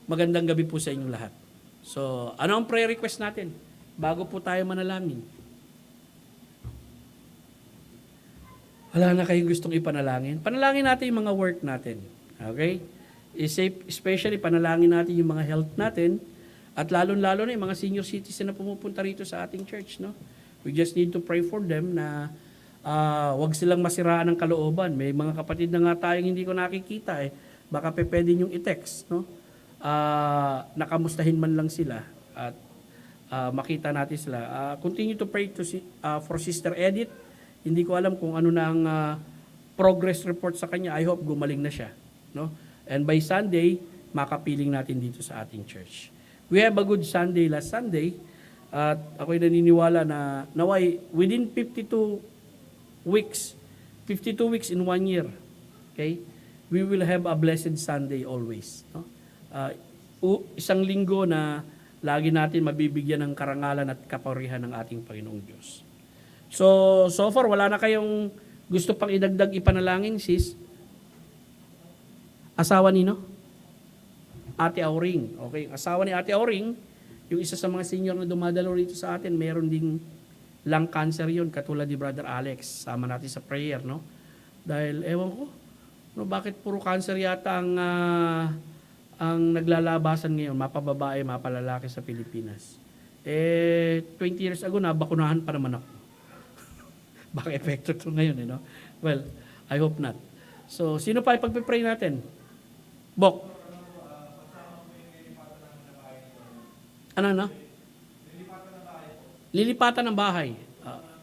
Magandang gabi po sa inyong lahat. So, ano ang prayer request natin bago po tayo manalangin? Wala na kayong gustong ipanalangin? Panalangin natin yung mga work natin. Okay? Especially panalangin natin yung mga health natin at lalo-lalo na yung mga senior citizen na pumupunta rito sa ating church. No? We just need to pray for them na wag silang masiraan ng kalooban. May mga kapatid na nga tayong hindi ko nakikita eh. Baka pwede niyong i-text. No? Nakamustahin man lang sila at makita natin sila. Continue to pray for Sister Edith. Hindi ko alam kung ano na ang progress report sa kanya. I hope gumaling na siya. No? And by Sunday, makapiling natin dito sa ating church. We have a good Sunday last Sunday. At ako'y naniniwala na naway within 52 weeks in 1 year, okay, we will have a blessed Sunday always. No? Isang linggo na lagi natin mabibigyan ng karangalan at kapurihan ng ating Panginoong Diyos. So far, wala na kayong gusto pang idagdag ipanalangin, sis? Asawa nino? Ate Auring. Okay, asawa ni Ate Auring, yung isa sa mga senior na dumadalo rito sa atin, meron ding lung cancer yun, katulad ni Brother Alex. Sama natin sa prayer, no? Dahil, ewan ko, no, bakit puro cancer yata ang naglalabasan ngayon, mapababae, mapalalaki sa Pilipinas. 20 years ago, nabakunahan pa naman ako. Baka epekto ito ngayon, no? Well, I hope not. So, sino pa ipagpipray natin? Bok. Ano? Lilipatan ng bahay.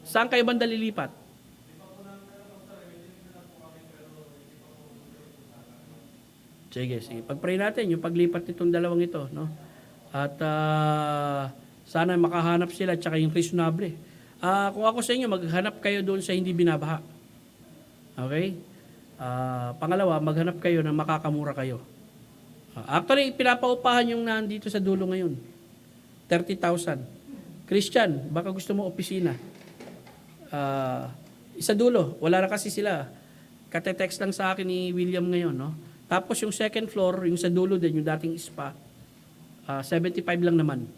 Saan kayo banda lilipat? Sige. Pag-pray natin yung paglipat nitong dalawang ito, no? At sana makahanap sila at saka yung reasonable. Kung ako sa inyo, maghanap kayo doon sa hindi binabaha. Okay? Pangalawa, maghanap kayo na makakamura kayo. Actually, pinapaupahan yung nandito sa dulo ngayon. 30,000. Christian, baka gusto mo opisina. Isa dulo, wala na kasi sila. Kate-text lang sa akin ni William ngayon. No? Tapos yung second floor, yung sa dulo din, yung dating spa, 75 lang naman.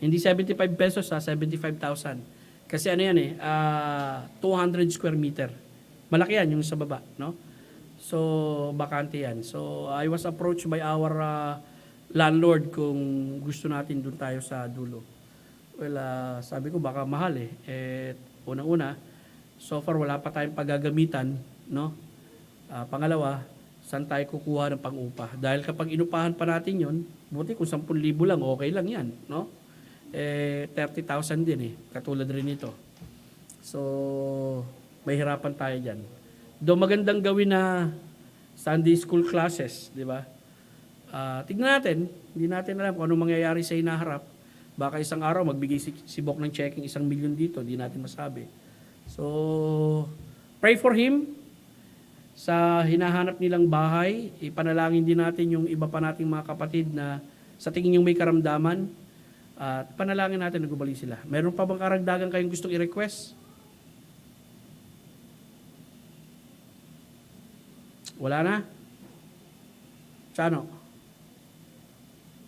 Hindi 75 pesos, 75,000. Kasi ano yan 200 square meter. Malaki yan yung sa baba, no? So, bakante yan. So, I was approached by our landlord kung gusto natin doon tayo sa dulo. Well, sabi ko baka mahal unang-una, so far wala pa tayong paggagamitan, no? Pangalawa, saan tayo kukuha ng pang-upa? Dahil kapag inupahan pa natin yon, buti kung 10,000 lang, okay lang yan, no? 30,000 din katulad rin ito. So, may hirapan tayo dyan. Though magandang gawin na Sunday school classes, di ba? Tignan natin, hindi natin alam kung anong mangyayari sa hinaharap. Baka isang araw magbigay si Bok ng checking 1 milyon dito, di natin masabi. So, pray for him sa hinahanap nilang bahay. Ipanalangin din natin yung iba pa nating mga kapatid na sa tingin yung may karamdaman. At panalangin natin na gumaling sila. Meron pa bang karagdagan kayong gustong i-request? Wala na? Chano?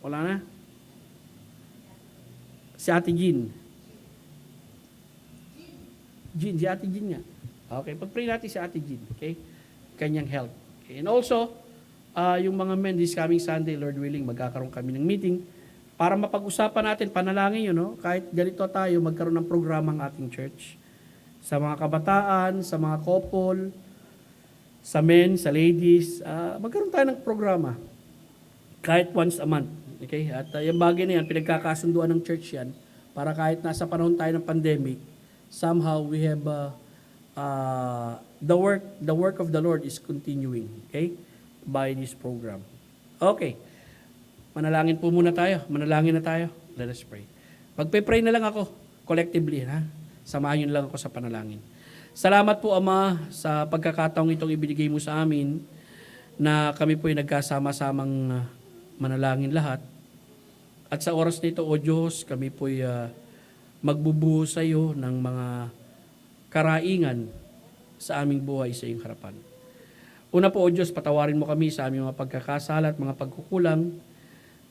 Wala na? Si Ate Jean. Jean, si Ate Jean nga. Okay, pag-pray natin si Ate Jean. Okay? Kanyang health. Okay. And also, yung mga men, this coming Sunday, Lord willing, magkakaroon kami ng meeting para mapag-usapan natin, panalangin yun, no? Kahit ganito tayo, magkaroon ng programa ang ating church. Sa mga kabataan, sa mga couple, sa men, sa ladies, magkaroon tayo ng programa. Kahit once a month. Okay? At yung bagay na yan, pinagkakasunduan ng church yan, para kahit nasa panahon tayo ng pandemic, somehow we have the work of the Lord is continuing, okay, by this program. Okay, manalangin po muna tayo. Manalangin na tayo. Let us pray. Magpe-pray na lang ako collectively, ha? Samahan niyo lang ako sa panalangin. Salamat po, Ama, sa pagkakataong itong ibinigay mo sa amin na kami po ay nagkasama-samang manalangin lahat. At sa oras nito, O Diyos, kami po ay magbubuhos sa iyo ng mga karaingan sa aming buhay sa iyong harapan. Una po, O Diyos, patawarin mo kami sa aming mga pagkakasala at mga pagkukulang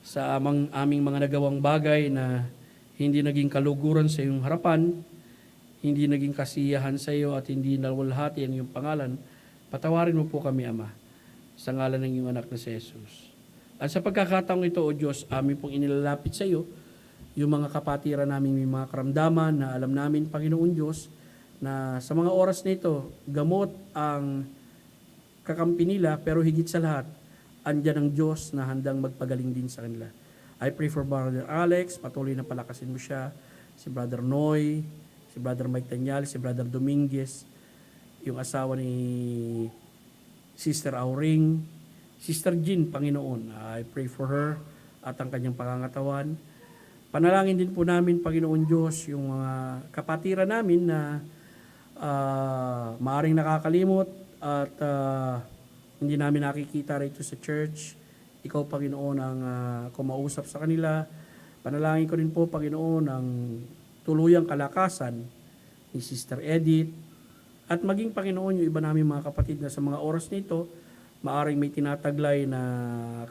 sa aming mga nagawang bagay na hindi naging kaluguran sa iyong harapan, hindi naging kasiyahan sa iyo at hindi nalwalhati ang iyong pangalan. Patawarin mo po kami, Ama, sa ngalan ng iyong anak na si Jesus. At sa pagkakataong ito, O Diyos, amin pong inilalapit sa iyo yung mga kapatiran namin may mga karamdaman na alam namin, Panginoon Diyos, na sa mga oras na ito, gamot ang kakampi nila, pero higit sa lahat, andyan ang Diyos na handang magpagaling din sa kanila. I pray for Brother Alex, patuloy na palakasin mo siya, si Brother Noy, si Brother Mike Tanyal, si Brother Dominguez, yung asawa ni Sister Auring, Sister Jean, Panginoon. I pray for her at ang kanyang pangangatawan. Panalangin din po namin, Panginoon Diyos, yung mga kapatiran namin na maaring nakakalimot at hindi namin nakikita rito sa church. Ikaw, Panginoon, ang kumausap sa kanila. Panalangin ko rin po, Panginoon, ang tuluyang kalakasan ni Sister Edith at maging, Panginoon, yung iba namin mga kapatid na sa mga oras nito, maaring may tinataglay na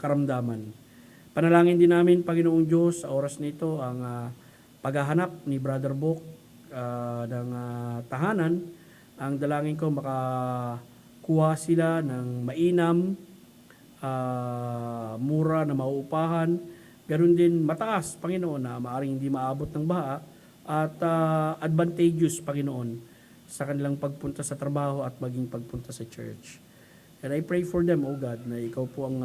karamdaman. Panalangin din namin, Panginoong Diyos, sa oras nito, ang paghahanap ni Brother Bok ng tahanan. Ang dalangin ko, makakuha sila ng mainam, mura na mauupahan, ganoon din mataas, Panginoon, na maaring hindi maabot ng baha, at advantageous, Panginoon, sa kanilang pagpunta sa trabaho at maging pagpunta sa church. And I pray for them, O God, na ikaw po ang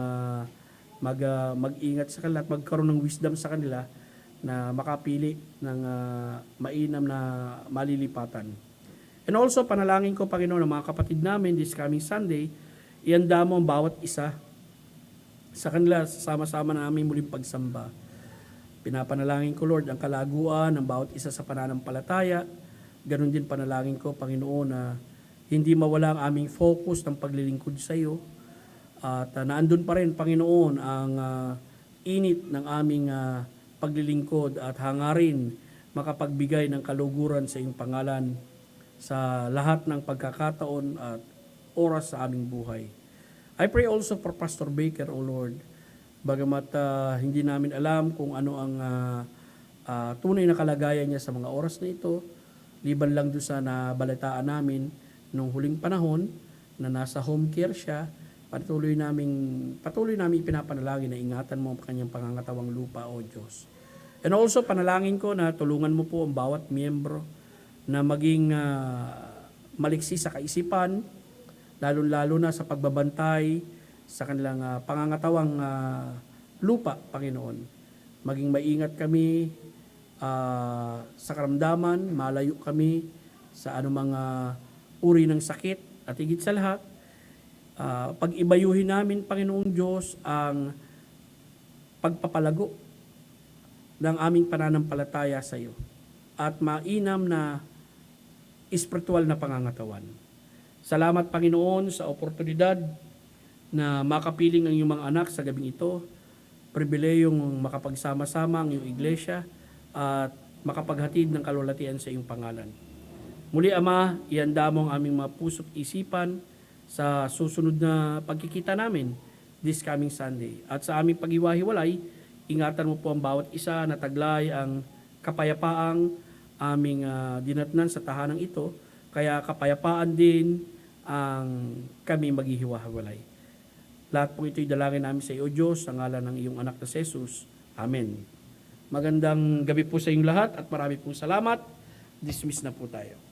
mag-ingat sa kanila at magkaroon ng wisdom sa kanila na makapili ng mainam na malilipatan. And also, panalangin ko, Panginoon, ng mga kapatid namin this coming Sunday, ihanda mo ang bawat isa sa kanila, sama-sama namin muling pagsamba. Pinapanalangin ko, Lord, ang kalaguan ng bawat isa sa pananampalataya. Ganon din panalangin ko, Panginoon, na hindi mawala ang aming focus ng paglilingkod sa iyo. At naandun pa rin, Panginoon, ang init ng aming paglilingkod at hangarin makapagbigay ng kaluguran sa iyong pangalan sa lahat ng pagkakataon at oras sa aming buhay. I pray also for Pastor Baker, O Lord, bagamat hindi namin alam kung ano ang tunay na kalagayan niya sa mga oras na ito, liban lang doon sa nabalitaan namin nung huling panahon na nasa home care siya, patuloy namin pinapanalangin na ingatan mo ang kanyang pangangatawang lupa, O Diyos. And also, panalangin ko na tulungan mo po ang bawat miyembro na maging maliksi sa kaisipan, lalo-lalo na sa pagbabantay sa kanilang pangangatawang lupa, Panginoon. Maging maingat kami sa karamdaman, malayo kami sa anumang uri ng sakit, at higit sa lahat, pag-ibayuhin namin, Panginoong Diyos, ang pagpapalago ng aming pananampalataya sa iyo at mainam na espiritual na pangangatawan. Salamat, Panginoon, sa oportunidad na makapiling ang iyong mga anak sa gabing ito, pribileyong makapagsama-sama ang iyong iglesia at makapaghatid ng kalwalatian sa iyong pangalan. Muli, Ama, ihanda mo ang aming mga puso't isipan sa susunod na pagkikita namin this coming Sunday. At sa aming paghiwa-hiwalay, ingatan mo po ang bawat isa na taglay ang kapayapaang aming dinatnan sa tahanang ito. Kaya kapayapaan din ang kami maghihiwa-hiwalay. Lahat po ito'y dalangin namin sa iyo, Diyos, sa ngalan ng iyong anak na si Jesus. Amen. Magandang gabi po sa inyong lahat at marami pong salamat. Dismiss na po tayo.